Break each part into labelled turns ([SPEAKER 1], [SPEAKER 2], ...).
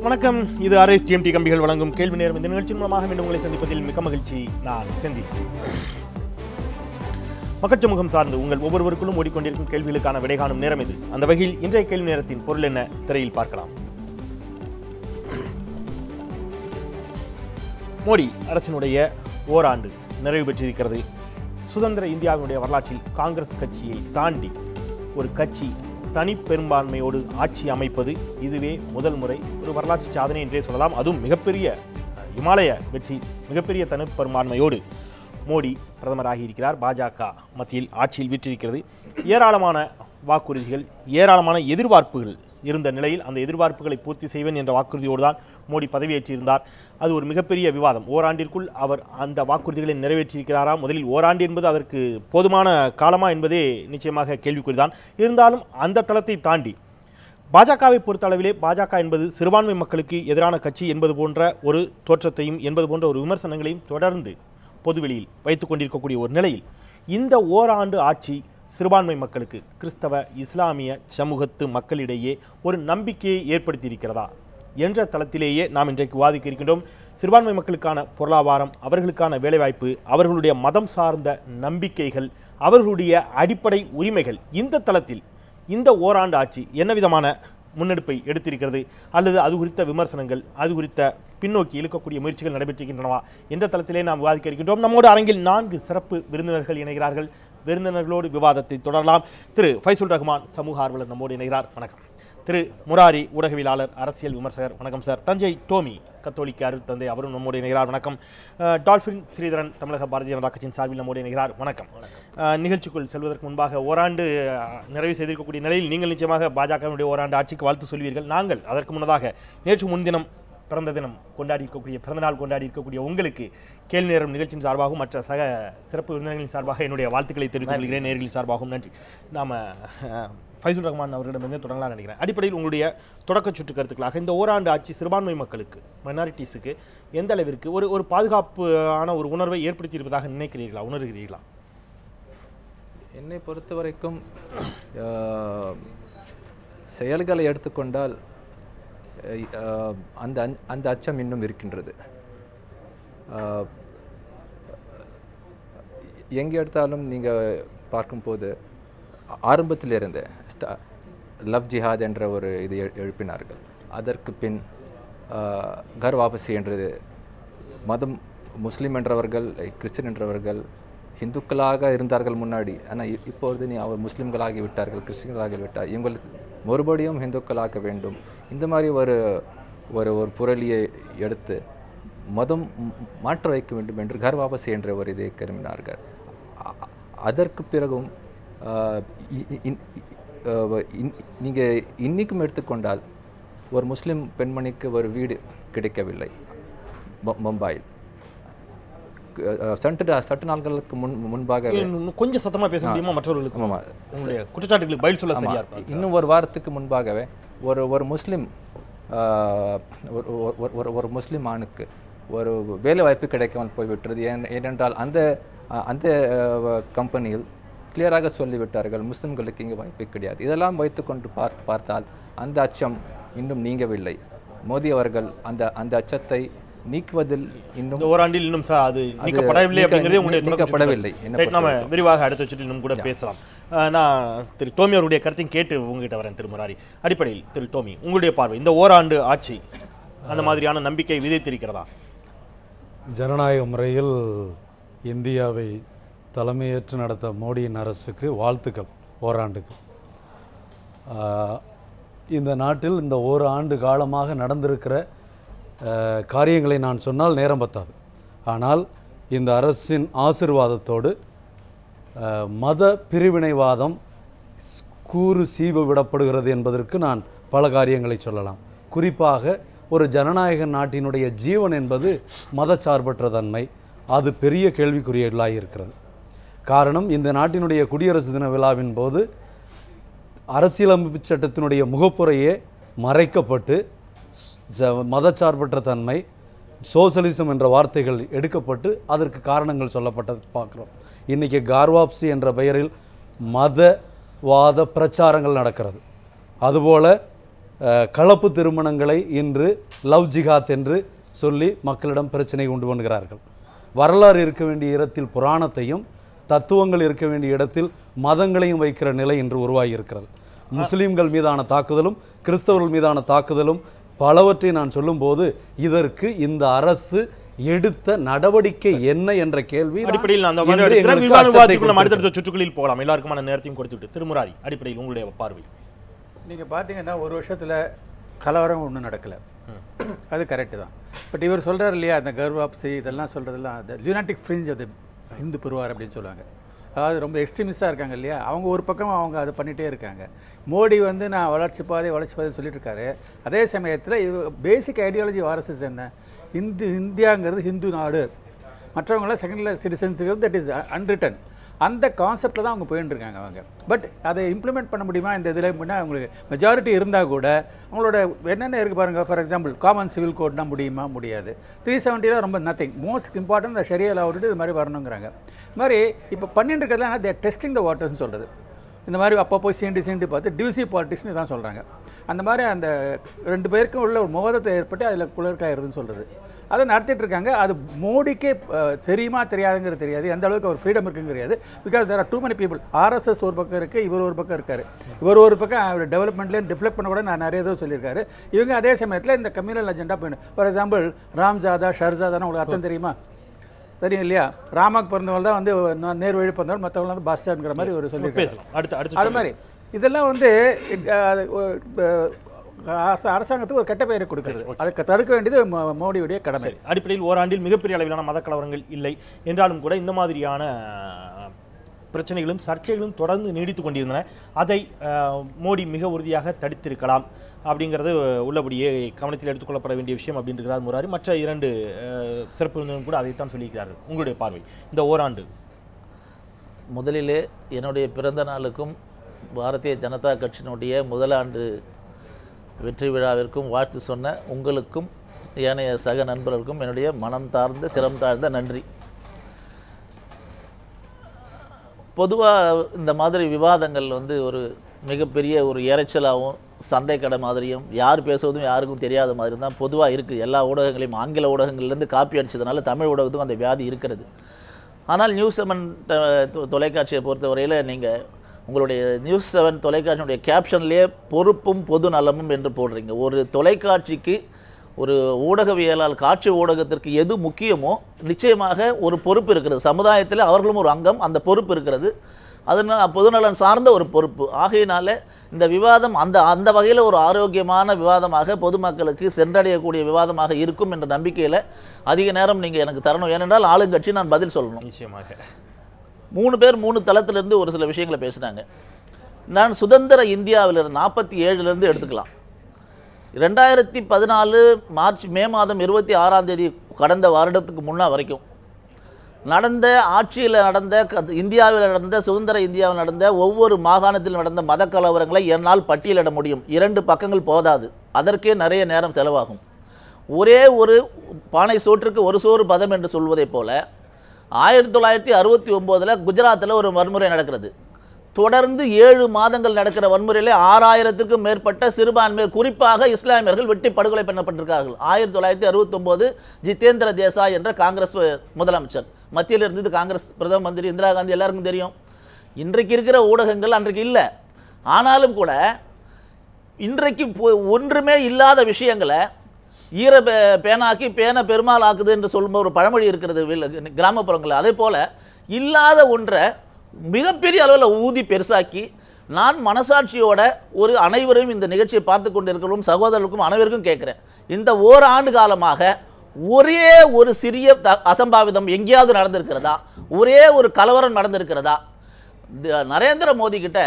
[SPEAKER 1] வணக்கம். இது RSTMT கம்பிகள் வழங்கும் கேள்வி நேரம். இந்த நிகழ்ச்சியின் மூலமாக மீண்டும் உங்களை சந்திப்பதில் மிக்க மகிழ்ச்சி. நான் செந்தில். மக்கள் சமூகம் சார்ந்து உங்கள் ஒவ்வொருவருக்குள்ளும் ஓடிக்கொண்டிருக்கும் கேள்விகளுக்கான விடை காணும் நேரம் இது. அந்த வகையில் இன்றைய கேள்வி நேரத்தின் பொருள் என்ன திரையில் பார்க்கலாம். மோடி அரசினுடைய ஓராண்டு நிறைவு பெற்றிருக்கிறது. சுதந்திர இந்தியாவினுடைய வரலாற்றில் காங்கிரஸ் கட்சியை தாண்டி ஒரு கட்சி தனி பெரும்பான்மையோடு ஆட்சி அமைப்பது இதுவே முதல் முறை. ஒரு வரலாற்று சாதனை என்றே சொல்லலாம். அதுவும் மிகப்பெரிய இமாலய வெற்றி, மிகப்பெரிய தனி பெரும்பான்மையோடு மோடி பிரதமராகி இருக்கிறார். பாஜக மத்தியில் ஆட்சியில் வீற்றிருக்கிறது. ஏராளமான வாக்குறுதிகள், ஏராளமான எதிர்பார்ப்புகள் இருந்த நிலையில் அந்த எதிர்பார்ப்புகளை பூர்த்தி செய்வேன் என்ற வாக்குறுதியோடு தான் மோடி பதவியேற்றிருந்தார். அது ஒரு மிகப்பெரிய விவாதம். ஓராண்டிற்குள் அவர் அந்த வாக்குறுதிகளை நிறைவேற்றியிருக்கிறாரா? முதலில் ஓராண்டு என்பது அதற்கு போதுமான காலமா என்பதே நிச்சயமாக கேள்விக்குறிதான். இருந்தாலும் அந்த தளத்தை தாண்டி பாஜகவை பொறுத்தளவிலே பாஜக என்பது சிறுபான்மை மக்களுக்கு எதிரான கட்சி என்பது போன்ற ஒரு தோற்றத்தையும் என்பது போன்ற ஒரு விமர்சனங்களையும் தொடர்ந்து பொதுவெளியில் வைத்துக் கொண்டிருக்கக்கூடிய ஒரு நிலையில் இந்த ஓராண்டு ஆட்சி சிறுபான்மை மக்களுக்கு, கிறிஸ்தவ இஸ்லாமிய சமூகத்து மக்களிடையே ஒரு நம்பிக்கையை ஏற்படுத்தியிருக்கிறதா என்ற தளத்திலேயே நாம் இன்றைக்கு விவாதிக்க இருக்கின்றோம். சிறுபான்மை மக்களுக்கான பொருளாதாரம், அவர்களுக்கான வேலைவாய்ப்பு, அவர்களுடைய மதம் சார்ந்த நம்பிக்கைகள், அவர்களுடைய அடிப்படை உரிமைகள், இந்த தளத்தில் இந்த ஓராண்டு ஆட்சி என்ன விதமான முன்னெடுப்பை எடுத்திருக்கிறது, அல்லது அது குறித்த விமர்சனங்கள், அது குறித்த பின்னோக்கி இழுக்கக்கூடிய முயற்சிகள் நடைபெற்றிருக்கின்றனவா என்ற தளத்திலே நாம் விவாதிக்க இருக்கின்றோம். நம்மோடு அரங்கில் 4 சிறப்பு விருந்தினர்கள் இணைகிறார்கள். விருந்தினர்களோடு விவாதத்தை தொடரலாம். திரு ஃபைசுல் ரஹ்மான், சமூக ஆர்வலர், நம்மோடு இணைகிறார். வணக்கம். திரு முராரி, ஊடகவியலாளர், அரசியல் விமர்சகர். வணக்கம் சார். தஞ்சை டோமி, கத்தோலிக்க அருள் தந்தை, அவரும் நம்மோடு இணைகிறார். வணக்கம். டால்ஃபின் ஸ்ரீதரன், தமிழக பாரதிய ஜனதா கட்சியின் சார்பில் நம்மோடு இணைகிறார். வணக்கம். நிகழ்ச்சிக்குள் செல்வதற்கு முன்பாக ஓராண்டு நிறைவு செய்திருக்கக்கூடிய நிலையில் நீங்கள் நிச்சயமாக பாஜகவினுடைய ஓராண்டு ஆட்சிக்கு வாழ்த்து சொல்வீர்கள். நாங்கள் அதற்கு முன்னதாக நேற்று முன்தினம் பிறந்த தினம் கொண்டாடி இருக்கக்கூடிய, பிறந்தநாள் கொண்டாடி இருக்கக்கூடிய உங்களுக்கு கேள்வி நேரம் நிகழ்ச்சியின் சார்பாகவும் மற்ற சக சிறப்பு விருந்தினர்களின் சார்பாக என்னுடைய வாழ்த்துக்களை தெரிவித்துக் கொள்கிறேன். நேர்களின் சார்பாகவும் நன்றி. நாம் ஃபைசுல் ரஹ்மான் அவர்களிடமிருந்து தொடங்கலாம் நினைக்கிறேன். அடிப்படையில் உங்களுடைய தொடக்க சுற்று கருத்துக்களாக இந்த ஓராண்டு ஆட்சி சிறுபான்மை மக்களுக்கு, மைனாரிட்டிஸுக்கு எந்த அளவிற்கு ஒரு பாதுகாப்பான ஒரு உணர்வை ஏற்படுத்தியிருப்பதாக நினைக்கிறீர்களா, உணர்கிறீர்களா?
[SPEAKER 2] என்னை பொறுத்த வரைக்கும் செயல்களை எடுத்துக்கொண்டால் அந்த அச்சம் இன்னும் இருக்கின்றது. எங்கே எடுத்தாலும் நீங்கள் பார்க்கும்போது ஆரம்பத்திலிருந்து லவ் ஜிஹாத் என்ற ஒரு இது எழுப்பினார்கள். அதற்கு பின் கர் வாபசி என்றது, மதம் முஸ்லீம் என்றவர்கள், கிறிஸ்டின் என்றவர்கள் இந்துக்களாக இருந்தார்கள் முன்னாடி. ஆனால் இப்பொழுது அவர் முஸ்லீம்களாகி விட்டார்கள், கிறிஸ்டின்களாகி விட்டார், இவங்களுக்கு மறுபடியும் இந்துக்களாக வேண்டும். இந்த மாதிரி ஒரு ஒரு ஒரு புரளியை எடுத்து மதம் மாற்ற வைக்க வேண்டும் என்று கர் வாபசி என்ற ஒரு இதை கருமினார்கள். அதற்கு பிறகும் நீங்கள் இன்றைக்கும் எடுத்துக்கொண்டால் ஒரு முஸ்லீம் பெண்மணிக்கு ஒரு வீடு கிடைக்கவில்லை மும்பையில். சற்று நாட்களுக்கு முன்பாக,
[SPEAKER 1] கொஞ்சம் சத்தமாக பேச முடியுமா மற்றவர்களுக்கு? குற்றச்சாட்டுகளுக்கு பதில் சொல்ல சரியா இருக்கும்.
[SPEAKER 2] இன்னும் ஒரு வாரத்துக்கு முன்பாகவே ஒரு முஸ்லீம் ஒரு முஸ்லீம் ஆணுக்கு ஒரு வேலை வாய்ப்பு கிடைக்காமல் போய்விட்டது. ஏனென்றால் அந்த கம்பெனியில் கிளியராக சொல்லிவிட்டார்கள், முஸ்லிம்களுக்கு இங்கே வாய்ப்பு கிடையாது. இதெல்லாம் வைத்துக்கொண்டு பார்த்தால் அந்த அச்சம் இன்னும் நீங்கவில்லை. மோடி அவர்கள் அந்த அச்சத்தை நீக்குவதில் இன்னும்
[SPEAKER 1] ஓராண்டில் இன்னும் அது நீக்கப்படவில்லை அப்படிங்கிறதே
[SPEAKER 2] நீக்கப்படவில்லை.
[SPEAKER 1] நம்ம விரிவாக அடுத்த சுற்றில் இன்னும் கூட பேசலாம். நான் திரு டோமி அவருடைய கருத்தையும் கேட்டு உங்ககிட்ட வரேன். திரு முராரி, அடிப்படையில் திரு டோமி, உங்களுடைய பார்வை இந்த ஓராண்டு ஆட்சி அந்த மாதிரியான நம்பிக்கை விதைத்திருக்கிறதா?
[SPEAKER 3] ஜனநாயக முறையில் இந்தியாவை தலைமையேற்று நடத்த மோடியின் அரசுக்கு வாழ்த்துக்கள். ஓராண்டுக்கு இந்த நாட்டில் இந்த ஓராண்டு காலமாக நடந்திருக்கிற காரியங்களை நான் சொன்னால் நேரம் பத்தாது. ஆனால் இந்த அரசின் ஆசீர்வாதத்தோடு மத பிரிவினைவாதம் கூறு சீவு விடப்படுகிறது என்பதற்கு நான் பல காரியங்களை சொல்லலாம். குறிப்பாக ஒரு ஜனநாயக நாட்டினுடைய ஜீவன் என்பது மதச்சார்பற்ற தன்மை. அது பெரிய கேள்விக்குறியலாக இருக்கிறது. காரணம், இந்த நாட்டினுடைய குடியரசு தின விழாவின் போது அரசியலமைப்பு சட்டத்தினுடைய முகப்புரையே மறைக்கப்பட்டு மதச்சார்பற்ற தன்மை, சோசலிசம் என்ற வார்த்தைகள் எடுக்கப்பட்டு அதற்கு காரணங்கள் சொல்லப்பட்டது பார்க்குறோம். இன்றைக்கி கார்வாப்சி என்ற பெயரில் மதவாத பிரச்சாரங்கள் நடக்கிறது. அதுபோல் கலப்பு திருமணங்களை இன்று லவ் ஜிஹாத் என்று சொல்லி மக்களிடம் பிரச்சனை கொண்டு வருகிறார்கள். வரலாறு இருக்க வேண்டிய இடத்தில் புராணத்தையும் தத்துவங்கள் இருக்க வேண்டிய இடத்தில் மதங்களையும் வைக்கிற நிலை இன்று உருவாகி இருக்கிறது. முஸ்லீம்கள் மீதான தாக்குதலும் கிறிஸ்தவர்கள் மீதான தாக்குதலும் பலவற்றை நான் சொல்லும்போது இதற்கு இந்த அரசு எடுத்த நடவடிக்கை என்ன என்ற கேள்வி
[SPEAKER 1] அடிப்படையில் அடுத்தடுத்த சுற்றுகளில் போகலாம். எல்லாருக்குமான நேரத்தையும் கொடுத்துவிட்டு திருமுராரி அடிப்படையில் உங்களுடைய பார்வை.
[SPEAKER 4] நீங்கள் பார்த்தீங்கன்னா ஒரு வருஷத்தில் கலவரம் ஒன்றும் நடக்கலை, அது கரெக்டு தான். பட் இவர் சொல்கிறார் இல்லையா, அந்த கர்வாப்சி இதெல்லாம் சொல்கிறதெல்லாம் அந்த லுனாட்டிக் ஃப்ரிஞ்ச் அது இந்து பெறுவார் அப்படின்னு சொல்லுவாங்க. அதாவது ரொம்ப எக்ஸ்ட்ரீமிஸ்டாக இருக்காங்க இல்லையா, அவங்க ஒரு பக்கம் அவங்க அதை பண்ணிகிட்டே இருக்காங்க. மோடி வந்து நான் வளர்ச்சி பாதைன்னு சொல்லிட்டு இருக்காரு. அதே சமயத்தில் இது பேசிக் ஐடியாலஜி ஆர்எஸ்எஸ் என்ன, இந்தியாங்கிறது ஹிந்து நாடு, மற்றவங்களாம் செகண்ட் சிட்டிசன்ஸுங்கிறது தட் இஸ் அன்ரிட்டன். அந்த கான்செப்டில் தான் அவங்க போயிட்டு இருக்காங்க அவங்க. பட் அதை இம்ப்ளிமெண்ட் பண்ண முடியுமா இந்த இதில் முன்னா அவங்களுக்கு மெஜாரிட்டி இருந்தால் கூட அவங்களோட என்னென்ன இருக்குது பாருங்கள். ஃபார் எக்ஸாம்பிள் காமன் சிவில் கோட்னா முடியுமா, முடியாது. 370 தான் ரொம்ப நத்திங். மோஸ்ட் இம்பார்ட்டன்ட் இந்த ஷரியா விட்டுட்டு இது மாதிரி வரணுங்கிறாங்க. இது மாதிரி இப்போ பண்ணிட்டு இருக்கிறதுலாம் தே டெஸ்டிங் த வாட்டர்ஸ்னு சொல்கிறது. இந்த மாதிரி அப்போ போய் சீண்டி பார்த்து டிவிசிவ் பாலிட்டிக்ஸ்னு தான் சொல்கிறாங்க. அந்த மாதிரி அந்த 2 பேருக்கும் உள்ள ஒரு மோதத்தை ஏற்பட்டு அதில் குளிர்காயிருதுன்னு சொல்கிறது. அதை நடத்திட்டு இருக்காங்க. அது மோடிக்கே தெரியுமா தெரியாதுங்கிறது தெரியாது, எந்த அளவுக்கு அவர் ஃப்ரீடம் இருக்குன்னு தெரியாது. Because there are too many people. RSS ஒரு பக்கம் இருக்குது, இவர் ஒரு பக்கம் இருக்கார். இவர் ஒரு பக்கம் அவர் டெவலப்மெண்ட்லேயும் டிஃப்ளெக்ட் பண்ண கூட நான் நிறைய தடவை சொல்லியிருக்காரு. இவங்க அதே சமயத்தில் இந்த கம்யூனல் அஜெண்டா போயிடும். ஃபார் எக்ஸாம்பிள் ராம்ஜாதா ஷர்ஜாதான்னு உங்களுக்கு அர்த்தம் தெரியுமா? தெரியும் இல்லையா? ராமாக்கு பிறந்தவங்க தான் வந்து நேர் வழி பிறந்தவங்க, மற்றவங்க வந்து பாஸ்டாங்கிற மாதிரி ஒரு சொல்லியிருக்காரு. அது மாதிரி இதெல்லாம் வந்து அரசாங்கத்துக்கு ஒரு கெட்ட பெயரை கொடுக்கிறது. அதுக்கு தடுக்க வேண்டியது மோடியுடைய கடமை.
[SPEAKER 1] அடிப்படையில் ஓராண்டில் மிகப்பெரிய அளவிலான மத கலவரங்கள் இல்லை என்றாலும் கூட இந்த மாதிரியான பிரச்சனைகளும் சர்ச்சைகளும் தொடர்ந்து நீடித்து கொண்டிருந்தன. அதை மோடி மிக உறுதியாக தடுத்திருக்கலாம் அப்படிங்கிறது உள்ளபடியே கவனத்தில் எடுத்துக்கொள்ளப்பட வேண்டிய விஷயம் அப்படின்றார் முராரி. மற்ற 2 சிறப்பு விருந்தினரும் கூட அதைத்தான் சொல்லியிருக்கிறார்கள். உங்களுடைய பார்வை இந்த ஓராண்டு?
[SPEAKER 5] முதலிலே என்னுடைய பிறந்த நாளுக்கும் பாரதிய ஜனதா கட்சியினுடைய முதலாண்டு வெற்றி விழாவிற்கும் வாழ்த்து சொன்ன உங்களுக்கும் ஏனைய சக நண்பர்களுக்கும் என்னுடைய மனம் தார்ந்த சிரம் தாழ்ந்த நன்றி. பொதுவாக இந்த மாதிரி விவாதங்கள் வந்து ஒரு மிகப்பெரிய ஒரு இறைச்சலாகவும் சந்தை கடை மாதிரியும் யார் பேசுவதும் யாருக்கும் தெரியாத மாதிரி தான் பொதுவாக இருக்குது. எல்லா ஊடகங்களையும் ஆங்கில ஊடகங்கள்லேருந்து காப்பி அடித்ததுனால தமிழ் ஊடகத்துக்கும் அந்த வியாதி இருக்கிறது. ஆனால் நியூஸ் 7 தொலைக்காட்சியை பொறுத்தவரையில் நீங்கள் உங்களுடைய நியூஸ் 7 தொலைக்காட்சியினுடைய கேப்ஷன்லேயே பொறுப்பும் பொது நலமும் என்று போடுறீங்க. ஒரு தொலைக்காட்சிக்கு ஒரு ஊடகவியலால் காட்சி ஊடகத்திற்கு எது முக்கியமோ நிச்சயமாக ஒரு பொறுப்பு இருக்கிறது. சமுதாயத்தில் அவர்களும் ஒரு அங்கம், அந்த பொறுப்பு இருக்கிறது. அதனால் பொதுநலன் சார்ந்த ஒரு பொறுப்பு. ஆகையினால இந்த விவாதம் அந்த வகையில் ஒரு ஆரோக்கியமான விவாதமாக பொதுமக்களுக்கு சென்றடையக்கூடிய விவாதமாக இருக்கும் என்ற நம்பிக்கையில் அதிக நேரம் நீங்கள் எனக்கு தரணும். ஏனென்றால் ஆளுங்கட்சி நான் பதில் சொல்லணும்.
[SPEAKER 1] நிச்சயமாக
[SPEAKER 5] 3 பேர் 3 தளத்திலிருந்து ஒரு சில விஷயங்களை பேசுனாங்க. நான் சுதந்திர இந்தியாவிலிருந்து 47 எடுத்துக்கலாம். 2014 மே மாதம் 26ஆம் தேதி கடந்த வருடத்துக்கு முன்னா வரைக்கும் நடந்த ஆட்சியில் நடந்த இந்தியாவில் நடந்த சுதந்திர இந்தியாவில் நடந்த ஒவ்வொரு மாகாணத்தில் நடந்த மத கலவரங்களை என்னால் பட்டியலிட முடியும். 2 பக்கங்கள் போதாது, அதற்கே நிறைய நேரம் செலவாகும். ஒரே ஒரு பானை சோற்றுக்கு ஒரு சோறு பதம் என்று சொல்வதைப் போல 1969 குஜராத்தில் ஒரு வன்முறை நடக்கிறது. தொடர்ந்து 7 மாதங்கள் நடக்கிற வன்முறையில் 6000க்கும் மேற்பட்ட சிறுபான்மையர் குறிப்பாக இஸ்லாமியர்கள் வெட்டி படுகொலை பண்ணப்பட்டிருக்கார்கள். 1969 ஜிதேந்திர தேசாய் என்ற காங்கிரஸ் முதலமைச்சர், மத்தியில் இருந்தது காங்கிரஸ் பிரதம மந்திரி இந்திரா காந்தி, எல்லாருக்கும் தெரியும். இன்றைக்கு இருக்கிற ஊடகங்கள் அன்றைக்கு இல்லை. ஆனாலும் கூட இன்றைக்கு ஒன்றுமே இல்லாத விஷயங்களை ஈர பேனாக்கி பேனை பெருமாள் ஆக்குது என்று சொல்லும் ஒரு பழமொழி இருக்கிறது கிராமப்புறங்களில். அதே போல் இல்லாத ஒன்றை மிகப்பெரிய அளவில் ஊதி பெருசாக்கி நான் மனசாட்சியோட ஒரு அனைவரும் இந்த நிகழ்ச்சியை பார்த்து கொண்டு இருக்கிறோம் சகோதரர்களுக்கும் அனைவருக்கும் கேட்குறேன். இந்த ஓராண்டு காலமாக ஒரே ஒரு சிறிய அசம்பாவிதம் எங்கேயாவது நடந்திருக்கிறதா? ஒரே ஒரு கலவரம் நடந்திருக்கிறதா? நரேந்திர மோடி கிட்ட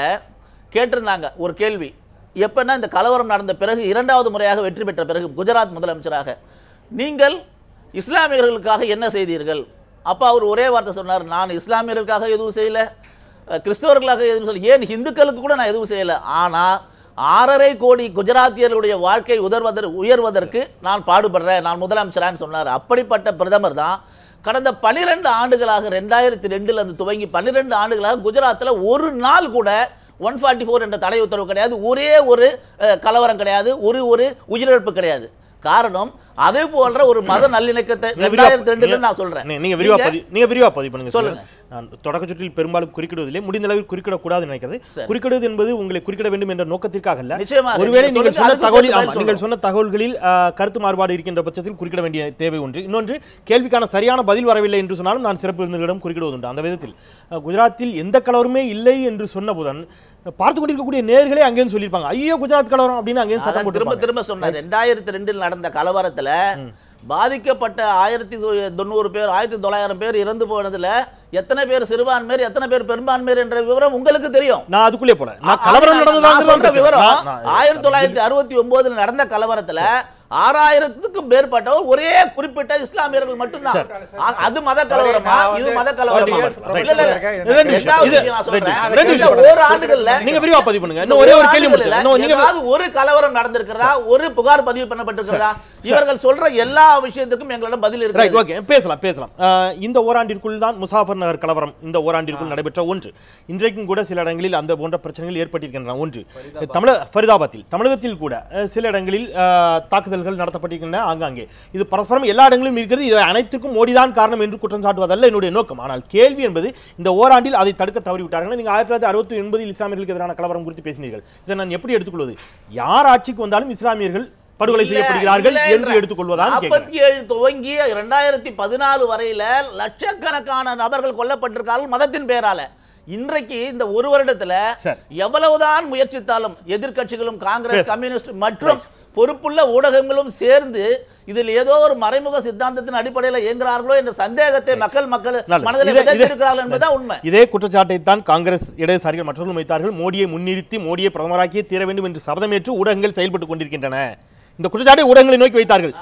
[SPEAKER 5] கேட்டிருந்தாங்க ஒரு கேள்வி. எப்பன்னா இந்த கலவரம் நடந்த பிறகு 2வது முறையாக வெற்றி பெற்ற பிறகு குஜராத் முதலமைச்சராக நீங்கள் இஸ்லாமியர்களுக்காக என்ன செய்தீர்கள்? அப்போ அவர் ஒரே வார்த்தை சொன்னார், நான் இஸ்லாமியர்களுக்காக எதுவும் செய்யலை, கிறிஸ்தவர்களுக்காக எதுவும் செய்யலை, ஏன் இந்துக்களுக்கு கூட நான் எதுவும் செய்யலை. ஆனால் 6.5 கோடி குஜராத்தியர்களுடைய வாழ்க்கை உயர்வதற்கு நான் பாடுபடுறேன், நான் முதலமைச்சரான்னு சொன்னார். அப்படிப்பட்ட பிரதமர் தான் கடந்த 12 ஆண்டுகளாக 2002 துவங்கி 12 ஆண்டுகளாக குஜராத்தில் ஒரு நாள் கூட 144 என்ற தடை உத்தரவு கிடையாது, ஒரே ஒரு கலவரம் கிடையாது, ஒரு உயிரிழப்பு கிடையாது. காரணம் அதே போன்ற ஒரு மத நல்லிணக்கத்தை 2002 நான் சொல்றேன்.
[SPEAKER 1] நீங்க விரிவா பதிவு பண்ணுங்க. சொல்லுங்க. நான் தொடக்க சுற்றில் பெரும்பாலும் குறிப்பிடுவதில்லை, முடிந்த அளவில் குறிப்பிடக்கூடாது நினைக்கிறது. குறிப்பிடுவது என்பது உங்களை குறிப்பிட வேண்டும் என்ற நோக்கத்திற்காக அல்ல. ஒருவேளை நீங்கள் சொன்ன தகவல்களில் கருத்து மாறுபாடு இருக்கின்ற பட்சத்தில் குறிப்பிட வேண்டிய தேவை ஒன்று. இன்னொன்று, கேள்விக்கான சரியான பதில் வரவில்லை என்று சொன்னாலும் நான் சிறப்பு விருந்தினரிடம் குறிப்பிடுவதுண்டு. அந்த விதத்தில் குஜராத்தில் எந்த கலவரமே இல்லை என்று சொன்னபோதுதான் பார்த்து கொண்டிருக்கக்கூடிய நேர்களே அங்கேயும் சொல்லியிருப்பாங்க, ஐயோ குஜராத் கலவரம் அப்படின்னு அங்கேயும் சத்தம் போட்டு
[SPEAKER 5] திரும்ப சொன்னார். 2002 நடந்த கலவரத்துல பாதிக்கப்பட்ட 1090 பேர் 1900 பேர் இறந்து போனதுல எத்தனை பேர் சிறுபான்மையர் எத்தனை பேர் பெரும்பான்மையர் என்ற விவரம் உங்களுக்கு தெரியும்.
[SPEAKER 1] நான் அதுக்குள்ளே போல நான் கலவரம் நடந்தது
[SPEAKER 5] விவரம் 1969 நடந்த கலவரத்துல 6000க்கும் மேற்பட்டவர் ஒரே குறிப்பிட்ட இஸ்லாமியர்கள் மட்டும்தான். அது மத கலவரமா? இது மத கலவரமா?
[SPEAKER 1] நீங்க விரிவா பதிவு பண்ணுங்க. இன்னும் ஒரே ஒரு கேள்வி முடிச்சிடுறேன்.
[SPEAKER 5] ஒரு கலவரம் நடந்திருக்கிறதா, ஒரு புகார் பதிவு பண்ணப்பட்டிருக்கிறதா? இவர்கள் சொல்ற எல்லா விஷயத்துக்கும் எங்களிடம் பதில் இருக்கு.
[SPEAKER 1] ரைட், ஓகே, பேசலாம். இந்த ஓராண்டிற்குள் தான் முசாஃபர் நகர் கலவரம் இந்த ஓராண்டிற்குள் நடைபெற்ற ஒன்று. இன்றைக்கும் கூட சில இடங்களில் அந்த போன்ற பிரச்சனைகள் ஏற்பட்டிருக்கின்றன. ஒன்று ஃபரிதாபாத்தில், தமிழகத்தில் கூட சில இடங்களில் தாக்குதல் நடத்தப்பட்டிருக்கின்றன ஆங்காங்கே. இது பரஸ்பரம் எல்லா இடங்களிலும் இருக்கிறது. இது அனைத்துக்கும் மோடிதான் காரணம் என்று குற்றம் சாட்டுவதல்ல என்னுடைய நோக்கம். ஆனால் கேள்வி என்பது இந்த ஓராண்டில் அதை தடுக்க தவறிவிட்டார்கள். நீங்கள் 1969 இஸ்லாமியர்களுக்கு எதிரான கலவரம் குறித்து பேசினீர்கள். இதை நான் எப்படி எடுத்துக்கொள்வது? யார் ஆட்சிக்கு வந்தாலும் இஸ்லாமியர்கள் படுகொலை செய்யப்படுகிறார்கள் என்று எடுத்துக்கொள்வதான்.
[SPEAKER 5] 47 துவங்கி 2014 வரையில லட்சக்கணக்கான நபர்கள் கொல்லப்பட்டிருக்கார்கள் மதத்தின் பெயரால. இன்றைக்கு இந்த ஒரு வருடத்துல எவ்வளவுதான் முயற்சித்தாலும் எதிர்க்கட்சிகளும் காங்கிரஸ், கம்யூனிஸ்ட் மற்றும் பொறுப்புள்ள ஊடகங்களும் சேர்ந்து இதில் ஏதோ ஒரு மறைமுக சித்தாந்தத்தின் அடிப்படையில் இயங்குகிறார்களோ என்ற சந்தேகத்தை மக்கள் மனதில் விதைத்திருக்கிறார்கள் என்பதுதான் உண்மை.
[SPEAKER 1] இதே குற்றச்சாட்டை தான் காங்கிரஸ் இடதுசாரிகள் மற்றவர்கள் வைத்தார்கள். மோடியை முன்னிறுத்தி மோடியை பிரதமராக்கியே தீர வேண்டும் என்று சபதமேற்று ஊடகங்கள் செயல்பட்டுக் கொண்டிருக்கின்றன. இந்த குற்றச்சாட்டை ஊடகங்களை நோக்கி வைத்தார்கள்.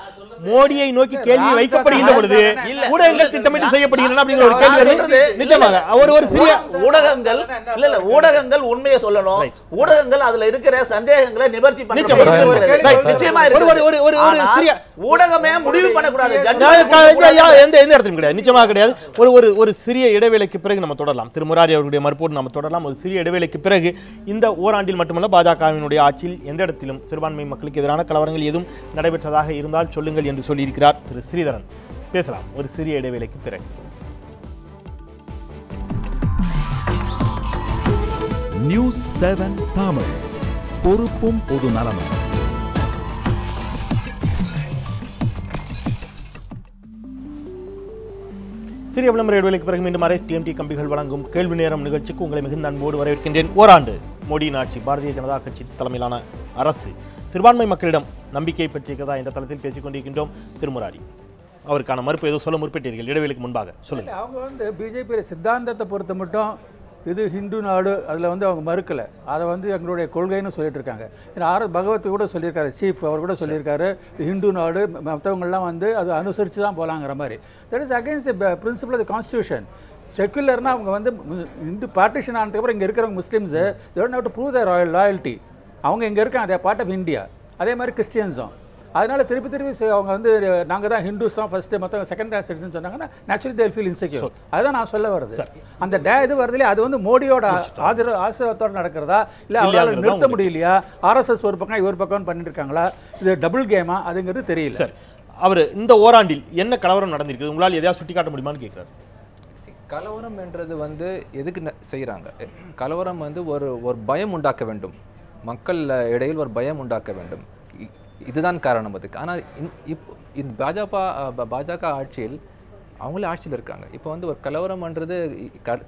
[SPEAKER 1] மோடியை நோக்கி கேள்வி வைக்கப்படுகின்ற பொழுது ஊடகங்கள் திட்டமிட்டு செய்யப்படுகின்றன அப்படிங்கிற ஒரு கேள்வி நிச்சயமாக ஒரு சிறிய
[SPEAKER 5] ஊடகங்கள் உண்மையை சொல்லணும். ஊடகங்கள் அதுல இருக்கிற சந்தேகங்களை நிவர்த்தி நிச்சயமா ஊடகமே முடிவு பண்ணக்கூடாது.
[SPEAKER 1] எந்த இடத்திலும் கிடையாது, நிச்சயமாக கிடையாது. ஒரு சிறிய இடைவேளைக்கு பிறகு நம்ம தொடரலாம். திரு முராரி அவர்களுடைய மறுப்போடு நம்ம தொடரலாம். ஒரு சிறிய இடைவேளைக்கு பிறகு இந்த ஓராண்டில் மட்டுமல்ல பாஜகவினுடைய ஆட்சியில் எந்த இடத்திலும் சிறுபான்மை மக்களுக்கு எதிரான கலவரங்கள் எதுவும் நடைபெற்றதாக இருந்தால் சொல்லுங்கள் என்று சொல்லியிருக்கிறார் திரு ஸ்ரீதரன். பேசலாம் ஒரு சிறிய இடைவேளைக்கு பிறகு.
[SPEAKER 6] நியூஸ் 7 தமிழ், பொறுப்பும் பொது நலமும்.
[SPEAKER 1] சிறிய விளம்பர இடைவேளைக்கு பிறகு மீண்டும் டிஎம்டி கம்பிகள் வழங்கும் கேள்வி நேரம் நிகழ்ச்சிக்கு உங்களை மிகுந்த அன்போடு வரவேற்கின்றேன். ஓராண்டு மோடியின் ஆட்சி, பாரதிய ஜனதா கட்சி தலைமையிலான அரசு சிறுபான்மை மக்களிடம் நம்பிக்கை பெற்றிருக்கிறதா என்ற தளத்தில் பேசிக் கொண்டிருக்கின்றோம். திருமுராரி அவருக்கான மறுப்பு ஏதோ சொல்ல முற்பட்டீர்கள் இடைவெளிக்கு முன்பாக, சொல்லுங்கள்.
[SPEAKER 4] அவங்க பிஜேபி சித்தாந்தத்தை பொறுத்த மட்டும் இது ஹிந்து நாடு, அதில் அவங்க மறுக்கலை. அதை எங்களுடைய கொள்கைன்னு சொல்லிட்டு இருக்காங்க. ஏன்னா பகவத் கூட சொல்லியிருக்காரு, சீஃப் அவர் கூட சொல்லியிருக்காரு, ஹிந்து நாடு மற்றவங்கள்லாம் அது அனுசரித்து தான் போகலாங்கிற மாதிரி. That is against the principle of the constitution. செக்குலர்னா அவங்க இந்து பார்ட்டிஷன் ஆனதுக்கப்புறம் இங்கே இருக்கிறவங்க Muslims they don't have to prove their loyalty. அவங்க இங்கே இருக்காங்க, அதே பார்ட் ஆஃப் இந்தியா. அதே மாதிரி கிறிஸ்டியன்ஸும். அதனால் திருப்பி அவங்க நாங்கள் தான் ஹிந்துஸ் தான் ஃபஸ்ட்டு, மற்ற செகண்ட் கிளாஸ் சிட்டிசன் சொன்னாங்கன்னா நேச்சுரலி தே ஃபீல் இன்செக்யூர். அதுதான் நான் சொல்ல வருது. அந்த இது வருதுலையே அது மோடியோட ஆசீர்வாதத்தோடு நடக்கிறதா இல்லை அவரால் நிறுத்த முடியலையா, ஆர்எஸ்எஸ் ஒரு பக்கம் இவர் பக்கம் பண்ணிட்டு இருக்காங்களா, இது டபுள் கேமா அதுங்கிறது தெரியல.
[SPEAKER 1] சார், அவர் இந்த ஓராண்டில் என்ன கலவரம் நடந்திருக்குது உங்களால் எதையாவது சுட்டி காட்ட முடியுமான்னு கேட்குறாரு.
[SPEAKER 2] கலவரம் என்றது எதுக்கு செய்கிறாங்க? கலவரம் ஒரு பயம் உண்டாக்க வேண்டும், மக்கள் இடையில் ஒரு பயம் உண்டாக்க வேண்டும், இதுதான் காரணம் அதுக்கு. ஆனால் இப்போ இந்த பாஜக ஆட்சியில் அவங்களே ஆட்சியில் இருக்காங்க. இப்போ ஒரு கலவரம்ன்றது